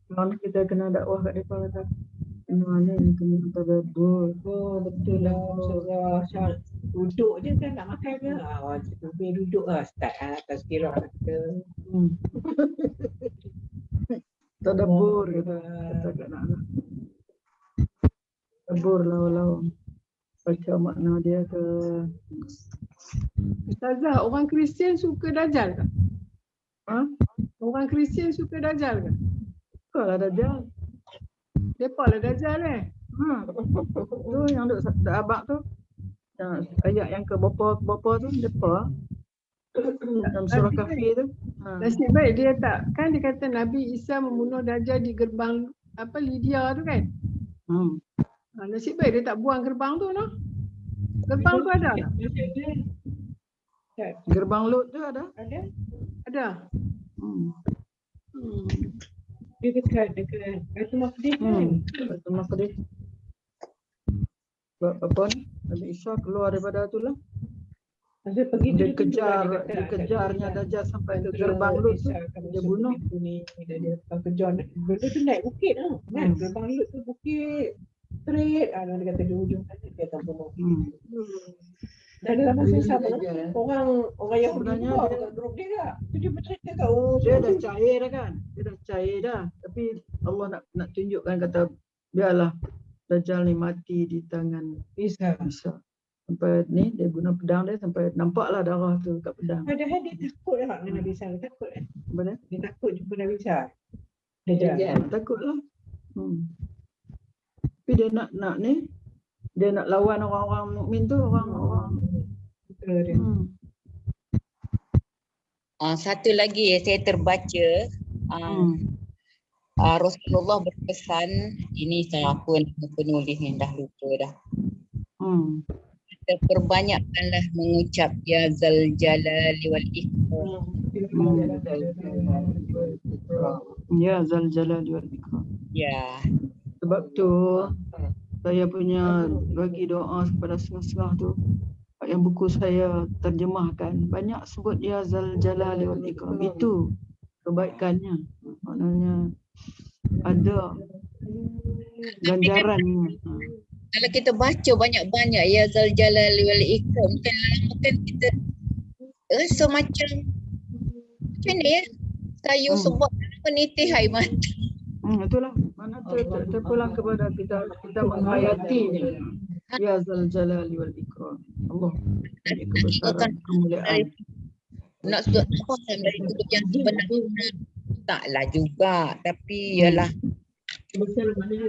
Kalau kita kena dakwah kat depan kata mana ni kena tadabbur. Oh betul lah Ustazah. Duduk je kan nak makan ke? Lebih duduk lah start atas kira kita. Tadabbur kata kat anak-anak. Tadabbur lawa-lawa. Baca makna dia ke. Ustazah, orang Kristian suka Dajjal ke? Orang Kristian suka Dajjal ke? Kalau Dajjal. Depa lah Dajjal Tu yang duk abak tu. Ayat yang ke bapa tu depa. Dalam surah Kafir tu. Nasib baik dia tak. Kan dia kata Nabi Isa membunuh Dajjal di gerbang Lydia tu kan? Nasib baik dia tak buang gerbang tu no. Gerbang tu ada tak? Gerbang Lut tu ada? Ada. Dia dekat Baitul Maqdis kan? Baitul Maqdis. Apa ni? Nabi Isa keluar daripada tu lah. Dia pergi dia kejarnya Dajjal sampai ke gerbang Lut tu. Dia bunuh. Dia kejar. Benda tu naik bukit lah. Kan? Gerbang Lut tu bukit. Straight. Dia kata di hujung sana dia akan bunuh. Dan dalam masa yang sama orang yang sebenarnya dekat grup dia tak. Dia bercerita kat dia dah cair dah kan. Dia dah cair dah. Tapi Allah nak tunjukkan kata biarlah Dajjal ni mati di tangan Isa. Sampai ni dia guna pedang dia sampai nampaklah darah tu kat pedang. Padahal dia takut lah dengan Nabi Isa. Takut kan? Benar? Dia takut jumpa Nabi Isa. Dia takutlah. Tapi dia nak ni dia nak lawan orang-orang mukmin tu, orang-orang satu lagi saya terbaca Rasulullah berpesan, ini siapa nama penulis ni dah lupa dah. Perbanyakkanlah mengucap ya zal jalali wal ikram. Ya zal jalali wal ikram. Ya. Sebab tu saya punya bagi doa kepada setengah-setengah tu yang buku saya terjemahkan banyak sebut ya zal jalali wal ikram. Itu kebaikannya, maknanya ada ganjarannya. Kalau kita baca banyak-banyak ya zal jalali wal ikram kan lama kan kita rasa macam mana ya? Sayur sebab menitih air mata. Itulah mana terpulang kepada kita menghayatinya. Ya Zal Jalali wal Ikram. Allah punya kebesaran, kemuliaan. Nak faham dari itu yang sebenarnya taklah juga, tapi ialah Besar mana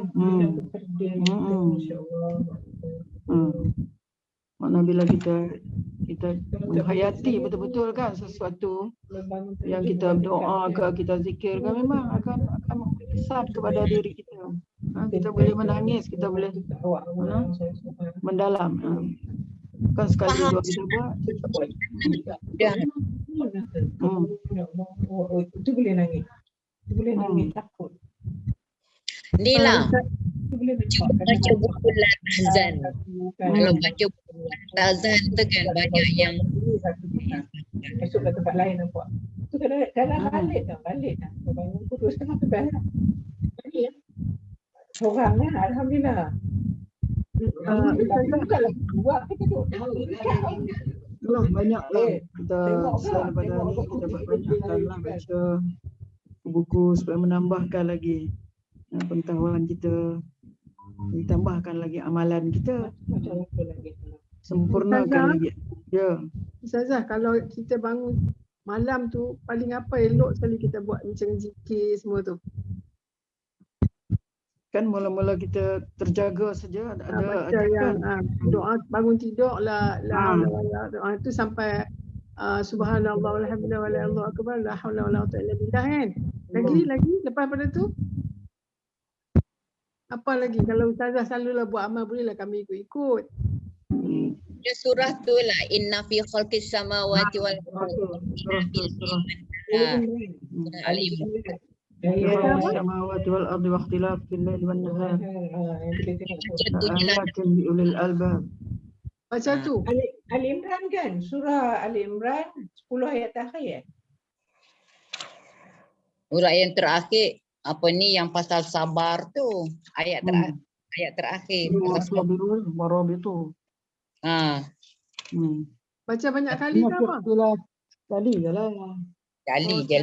Mana bila kita menghayati betul-betul kan sesuatu yang kita doa ke, kita zikir kan, memang akan kesan kepada diri kita. Kita boleh menangis, kita boleh mendalam. Kan sekali dua kita buat. Itu boleh nangis. Itu boleh nangis takut. ni lah Itu boleh baca buku Latazan. Kalau baca buku Latazan tu kan banyak yang esok ke tempat lain nampak. Tu kadang balik dah. Bangun pukul 2:30 ke balik. Balik ya. Seorang lah, alhamdulillah. Bukanlah buat kita duduk. Banyaklah kita selain daripada ni kita banyakkanlah baca buku supaya menambahkan lagi pengetahuan kita, ditambahkan lagi amalan kita, Macam apa lagi? sempurnakan lagi. Ya. Ustazah, kalau kita bangun malam tu paling apa elok sekali kita buat macam zikir semua tu? Kan mula-mula kita terjaga saja ada Baca yang doa bangun tidur la doa tu sampai subhanallah walhamdulillah wallahu akbar la haula wala quwwata illa billah kan. Lagi lepas pada tu apa lagi? Kalau ustazah selalulah buat amal bolehlah kami ikut. dia surah tu lah inna fi khalqis samawati wal ardi السماوات والأرض واختلاف الليل والنهار لآيات لأولي الألباب. Baca tu. Ali Imran kan? Surah Ali Imran 10 ayat terakhir. Surah yang terakhir apa ni yang pasal sabar tu ayat terakhir pasal sabar. Marabitu. Baca banyak kali ke apa? Kali je lah. Kali je.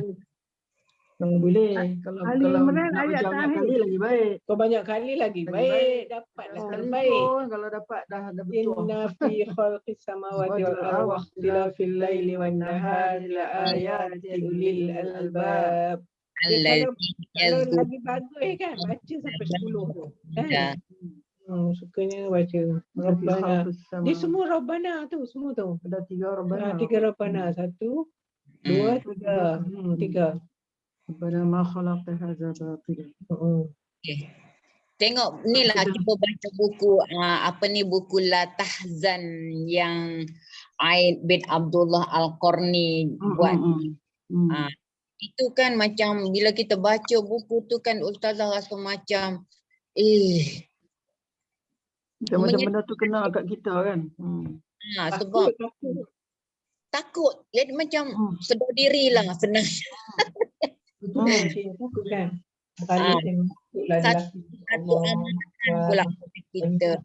Kalau boleh, kalau Imran nak ayat banyak terakhir. kali lagi baik. Kau banyak kali lagi baik. Dapatlah Sekali baik. pun kalau dapat dah betul. Inna fi khalqis samawati wal ardi wa ikhtilafil laili wan nahari la ayatin lil albab. Kalau lagi bagus kan baca sampai 10 tu. Kan? Sukanya baca Rabbana. Dia semua Rabbana tu, semua tu. Ada 3 Rabbana. 3 Rabbana. 1, 2, 3. 3. Rabbana ma khalaqta hadza batila. Okay. Tengok ni lah cuba baca buku apa ni buku La Tahzan yang Aid bin Abdullah Al-Qarni buat. Itu kan macam bila kita baca buku tu kan ustazah rasa macam macam benda tu kena kat kita kan. Sebab takut. Jadi macam sedar diri lah senang. Betul kan? Satu amalan pula kita.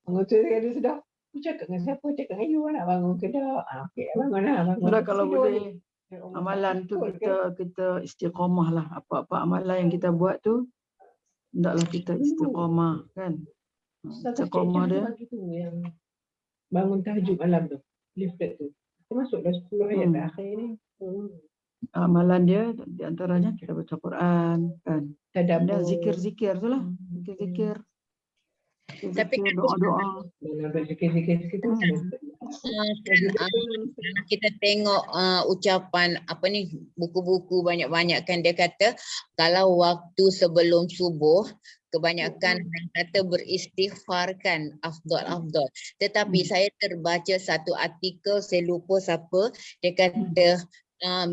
Bangun tu dia sudah cakap dengan siapa? Cakap dengan you nak bangun ke tak? Okey, bangun lah. Sudah kalau boleh amalan tu kita istiqamah lah. Apa-apa amalan yang kita buat tu hendaklah kita istiqamah kan. Istiqamah dia yang bangun tahajud malam tu. Leaflet tu. Termasuk dah 10 ayat terakhir ni. Amalan dia di antaranya kita baca Quran kan. Dan zikir-zikir tu lah. Zikir-zikir. Tapi kan doa-doa. Kita tengok ucapan apa ni buku-buku banyak-banyak kan dia kata kalau waktu sebelum subuh kebanyakan orang kata beristighfar kan afdal. Tetapi saya terbaca satu artikel saya lupa siapa dia kata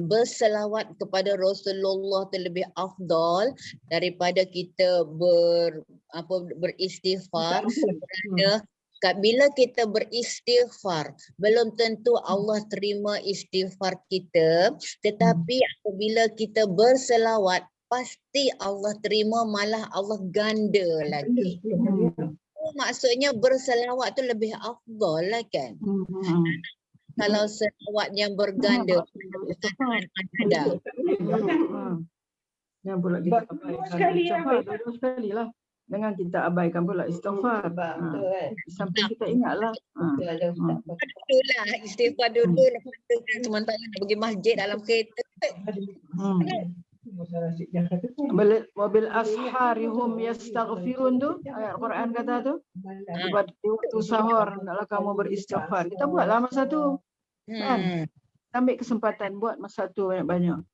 berselawat kepada Rasulullah terlebih afdal daripada kita beristighfar kerana bila kita beristighfar belum tentu Allah terima istighfar kita, tetapi apabila kita berselawat pasti Allah terima, malah Allah ganda lagi. Maksudnya berselawat tu lebih afdal lah kan. kalau selawat yang berganda ada. Yang pula kita abaikan istighfar dua sekali lah. Jangan kita abaikan pula istighfar. Sampai kita ingatlah. Itulah istighfar dulu, lepas tu kan sementara nak pergi masjid dalam kereta. Wabil asharihum yastaghfirun tu ayat Quran kata tu. Pada waktu sahur hendaklah kamu beristighfar. Kita buatlah masa tu. Kan? Ambil kesempatan buat masa tu banyak-banyak.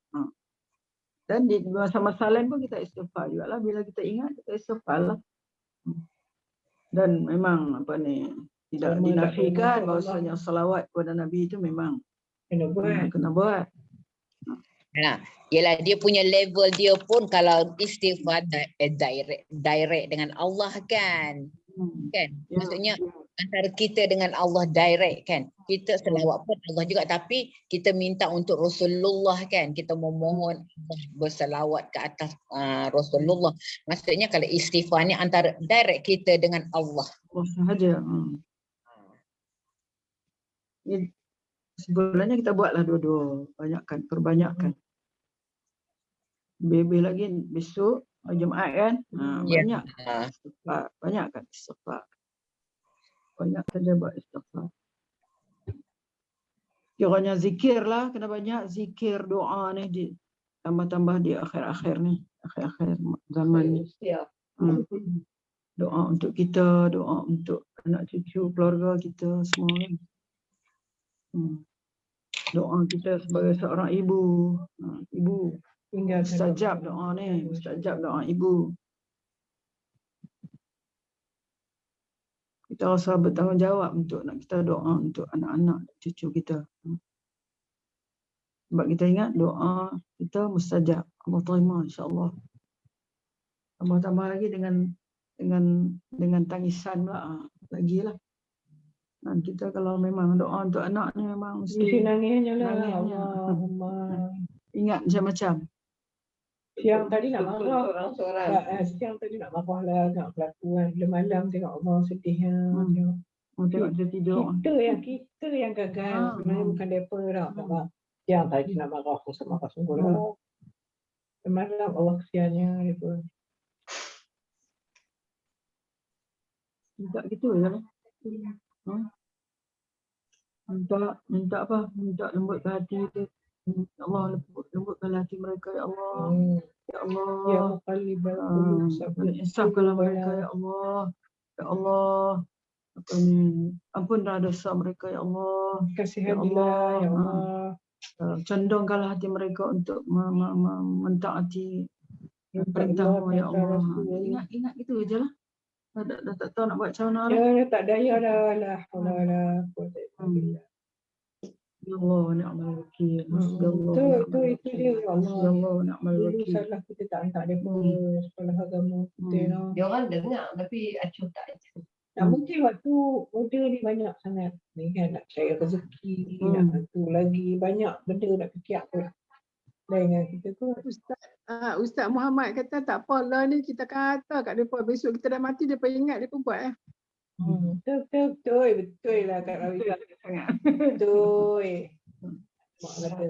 Dan di masa-masa lain pun kita istighfar jugalah. Bila kita ingat kita istighfar lah. Dan memang tidak dinafikan bahawasanya salawat kepada Nabi itu memang kena buat. Yelah dia punya level dia pun kalau istighfar direct dengan Allah kan. Maksudnya antara kita dengan Allah direct kan. Kita selawat pun Allah juga, tapi kita minta untuk Rasulullah kan. Kita memohon Allah berselawat ke atas Rasulullah. Maksudnya kalau istighfar ni antara direct kita dengan Allah. Allah sahaja. Sebenarnya kita buatlah dua-dua, perbanyakkan. Bebe lagi besok Jumaat kan, banyak istighfar, banyakkan istighfar. Banyak saja buat istighfar. Kiranya zikir lah, kena banyak zikir doa ni tambah-tambah di akhir-akhir ni, akhir-akhir zaman ni. Doa untuk kita, doa untuk anak cucu, keluarga kita semua kan. Doa kita sebagai seorang ibu, mustajab doa ni, mustajab doa ibu. Kita rasa bertanggungjawab untuk nak kita doa untuk anak-anak cucu kita. Sebab kita ingat doa kita mustajab, Allah terima insya-Allah. Tambah-tambah lagi dengan tangisan pula lagilah. Dan kita kalau memang doa untuk anak ni memang mesti nangisnya lah. Allahumma. Ingat macam-macam. Siang tadi nak marah. Siang tadi nak marah lah. Nak kelakuan. Bila malam tengok Allah sedihnya. Tengok dia tidur. Kita yang gagal. Sebenarnya bukan mereka tau. Siang tadi nak marah. Aku marah sungguh lah. Bila malam Allah kesiannya. Minta gitu je lah. Minta apa? Minta lembutkan hati dia. Ya Allah, lembutkan hati mereka ya Allah. Ya Allah. Ya muqallibal qulub, insafkanlah mereka ya Allah. Ya Allah. Apa ni? Ampunlah dosa mereka ya Allah. Kasihanilah ya Allah. Condongkanlah hati mereka untuk mentaati perintahmu ya Allah. Ingat itu je lah. Dah tak tahu nak buat macam mana lah. Ya, tak daya dah lah. Ya Allah, ni'mal wakil. Itu dia ya Allah. Ya Allah, ni'mal wakil. Dulu salah kita tak hantar dia pun sekolah agama kita. Dia orang dengar tapi acuh tak acuh. Mungkin waktu muda ni banyak sangat ni kan, nak cari rezeki, nak tu lagi banyak benda nak fikir pun. Dengan kita tu Ustaz Muhammad kata tak apalah ni kita kata kat depa, besok kita dah mati depa ingat depa buat Betul lah Kak Rawi. Betul. Mak kata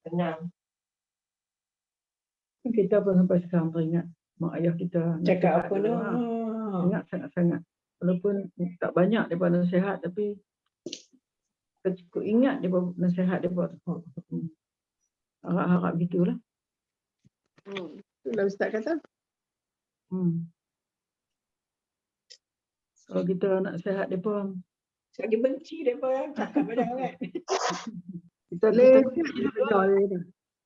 tenang. Kita pun sampai sekarang teringat mak ayah kita cakap apa tu. Ingat sangat-sangat. Walaupun tak banyak daripada nasihat tapi kita cukup ingat daripada nasihat daripada harap-harap gitulah. Itulah Ustaz kata. Kalau kita nak sihat mereka, lagi benci mereka cakap banyak kan.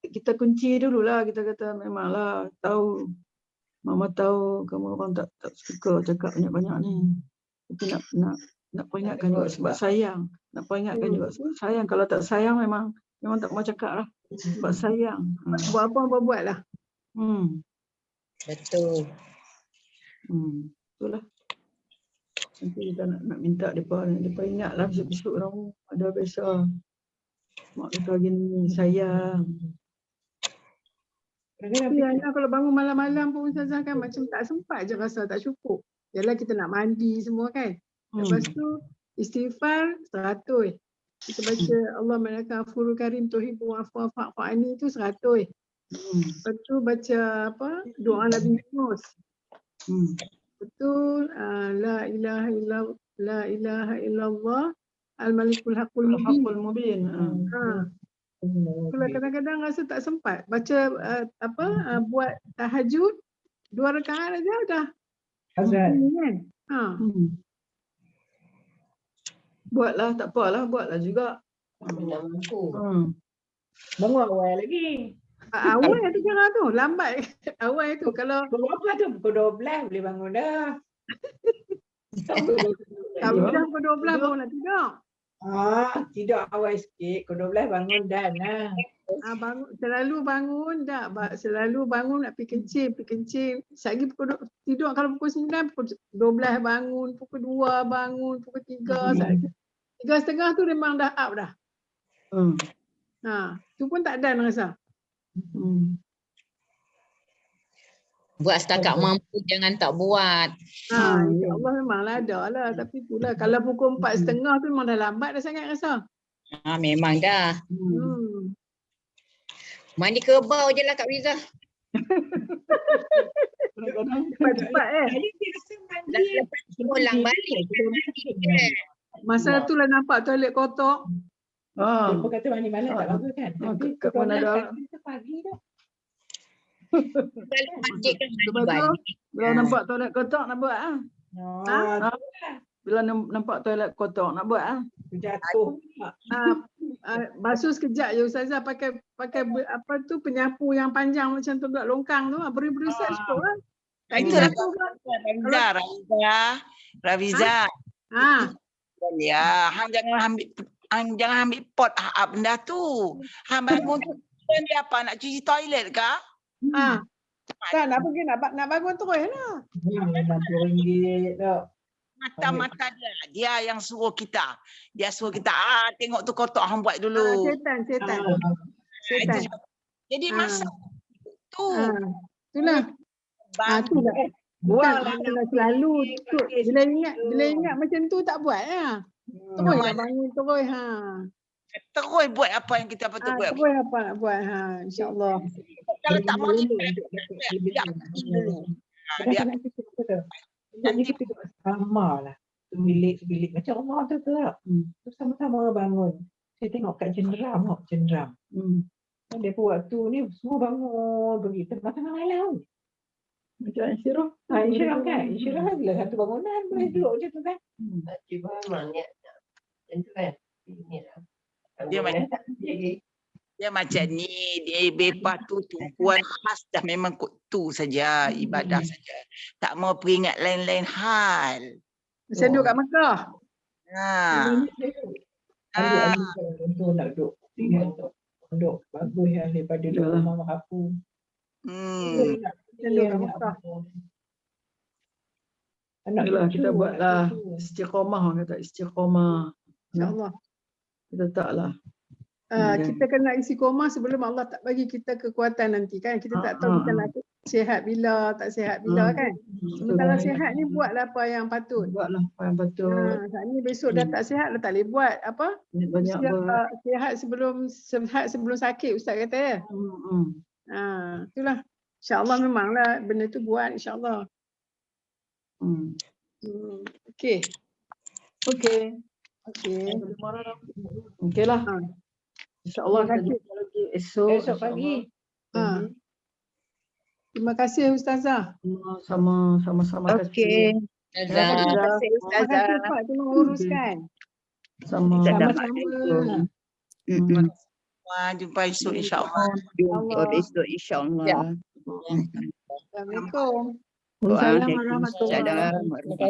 Kita kunci dululah, kita kata memanglah tahu, mama tahu kamu orang tak suka cakap banyak-banyak ni. Tapi nak peringatkan juga sebab sayang. Nak peringatkan juga sebab sayang. Kalau tak sayang memang tak mau cakap lah. Sebab sayang. Buat apa buatlah. Betul. Itulah. Nanti kita nak minta mereka ingatlah besok-besok orang ada biasa. Mak kita gini sayang. Kadang-kadang kalau bangun malam-malam pun Ustazah kan macam tak sempat je, rasa tak cukup. Yalah kita nak mandi semua kan. Lepas tu istighfar 100. Kita baca Allah Malaka Ghafurul Karim Tuhibbu Afwa Fa'ani itu 100. Lepas tu baca apa? Doa Nabi Yunus. Betul. La ilaha illallah Al-Malikul Haqqul Mubin. Kalau kadang-kadang rasa tak sempat baca buat tahajud 2 rakaat aja dah. Azan. Kan? Buatlah, tak apalah, buatlah juga. Benar mampu. Bangun awal lagi. Awal tu jangan tu, lambat. Awal tu kalau Berapa tu? Pukul 12 boleh bangun dah. dah pukul 12 baru nak tidur. Tidur awal sikit. Pukul 12 bangun dah lah. Selalu bangun tak? Selalu bangun nak pergi kencing. Sehari pukul tidur kalau pukul 9, pukul 12 bangun, pukul 2 bangun, pukul 3. 3:30 tu memang dah up dah. Tu pun tak dan rasa. Buat setakat mampu, jangan tak buat. InsyaAllah memanglah ada lah. Tapi itulah kalau pukul 4:30 tu memang dah lambat dah sangat rasa. Memang dah. Mandi kerbau je lah Kak Rizah. Cepat-cepat Lepas pulang balik. Masa tu lah nampak toilet kotor. Dia kata mandi malam tak bagus kan? Tapi pukul 12 pagi dah. Balik masjid kan mandi balik. Bila nampak toilet kotor nak buat Bila nampak toilet kotor nak buat Jatuh. Basuh sekejap je Ustazah pakai apa tu penyapu yang panjang macam tu buat longkang tu. Beri-beri set cukup lah. Rafiza. Ya, hang jangan ambil pot benda tu. Hang bangun tu dia apa nak cuci toilet kah? Kan nak pergi nak bangun terus lah. RM60 tu. Mata-mata dia yang suruh kita. Dia suruh kita tengok tu kotor hang buat dulu. Setan. Jadi masa tu. Itulah. Itulah. Buatlah selalu tu. Bila ingat macam tu tak buat lah. Terus bangun terus Terus buat apa yang kita patut buat. Terus apa nak buat insya-Allah. Kalau tak mahu dia Nanti kita tengok sama lah. Sebilik macam rumah tu tak. Terus sama-sama bangun. Saya tengok kat cenderam. Dia pun waktu ni semua bangun pergi tengah-tengah malam. Macam Insyirah. Insyirah kan? Insyirah kan bila satu bangunan boleh duduk macam tu kan? Cuba niat macam tu kan. Dia macam ni, dia bepa tu puan khas dah memang tu saja, ibadah saja. Tak mau peringat lain-lain hal. Saya duduk kat Mekah. Untuk nak duduk. Duduk bagus yang daripada duduk rumah makapu. Kita buatlah istiqamah, kata istiqamah. InsyaAllah. Kita taklah. Kita kena istiqamah sebelum Allah tak bagi kita kekuatan nanti kan. Kita tak tahu kita nak sihat bila, tak sihat bila kan. Sementara sihat ni buatlah apa yang patut. Buatlah apa yang patut. Saat ni besok dah tak sihat dah tak boleh buat apa. Sihat sebelum sakit Ustaz kata ya. Itulah. InsyaAllah memanglah benda tu buat insyaAllah. Okey. Okey lah. InsyaAllah kita jumpa lagi esok pagi. Terima kasih Ustazah. Sama-sama. Okey. Terima kasih Ustazah. Pak tolong uruskan. Sama-sama. Jumpa esok insya-Allah. Assalamualaikum. Waalaikumsalam warahmatullahi wabarakatuh.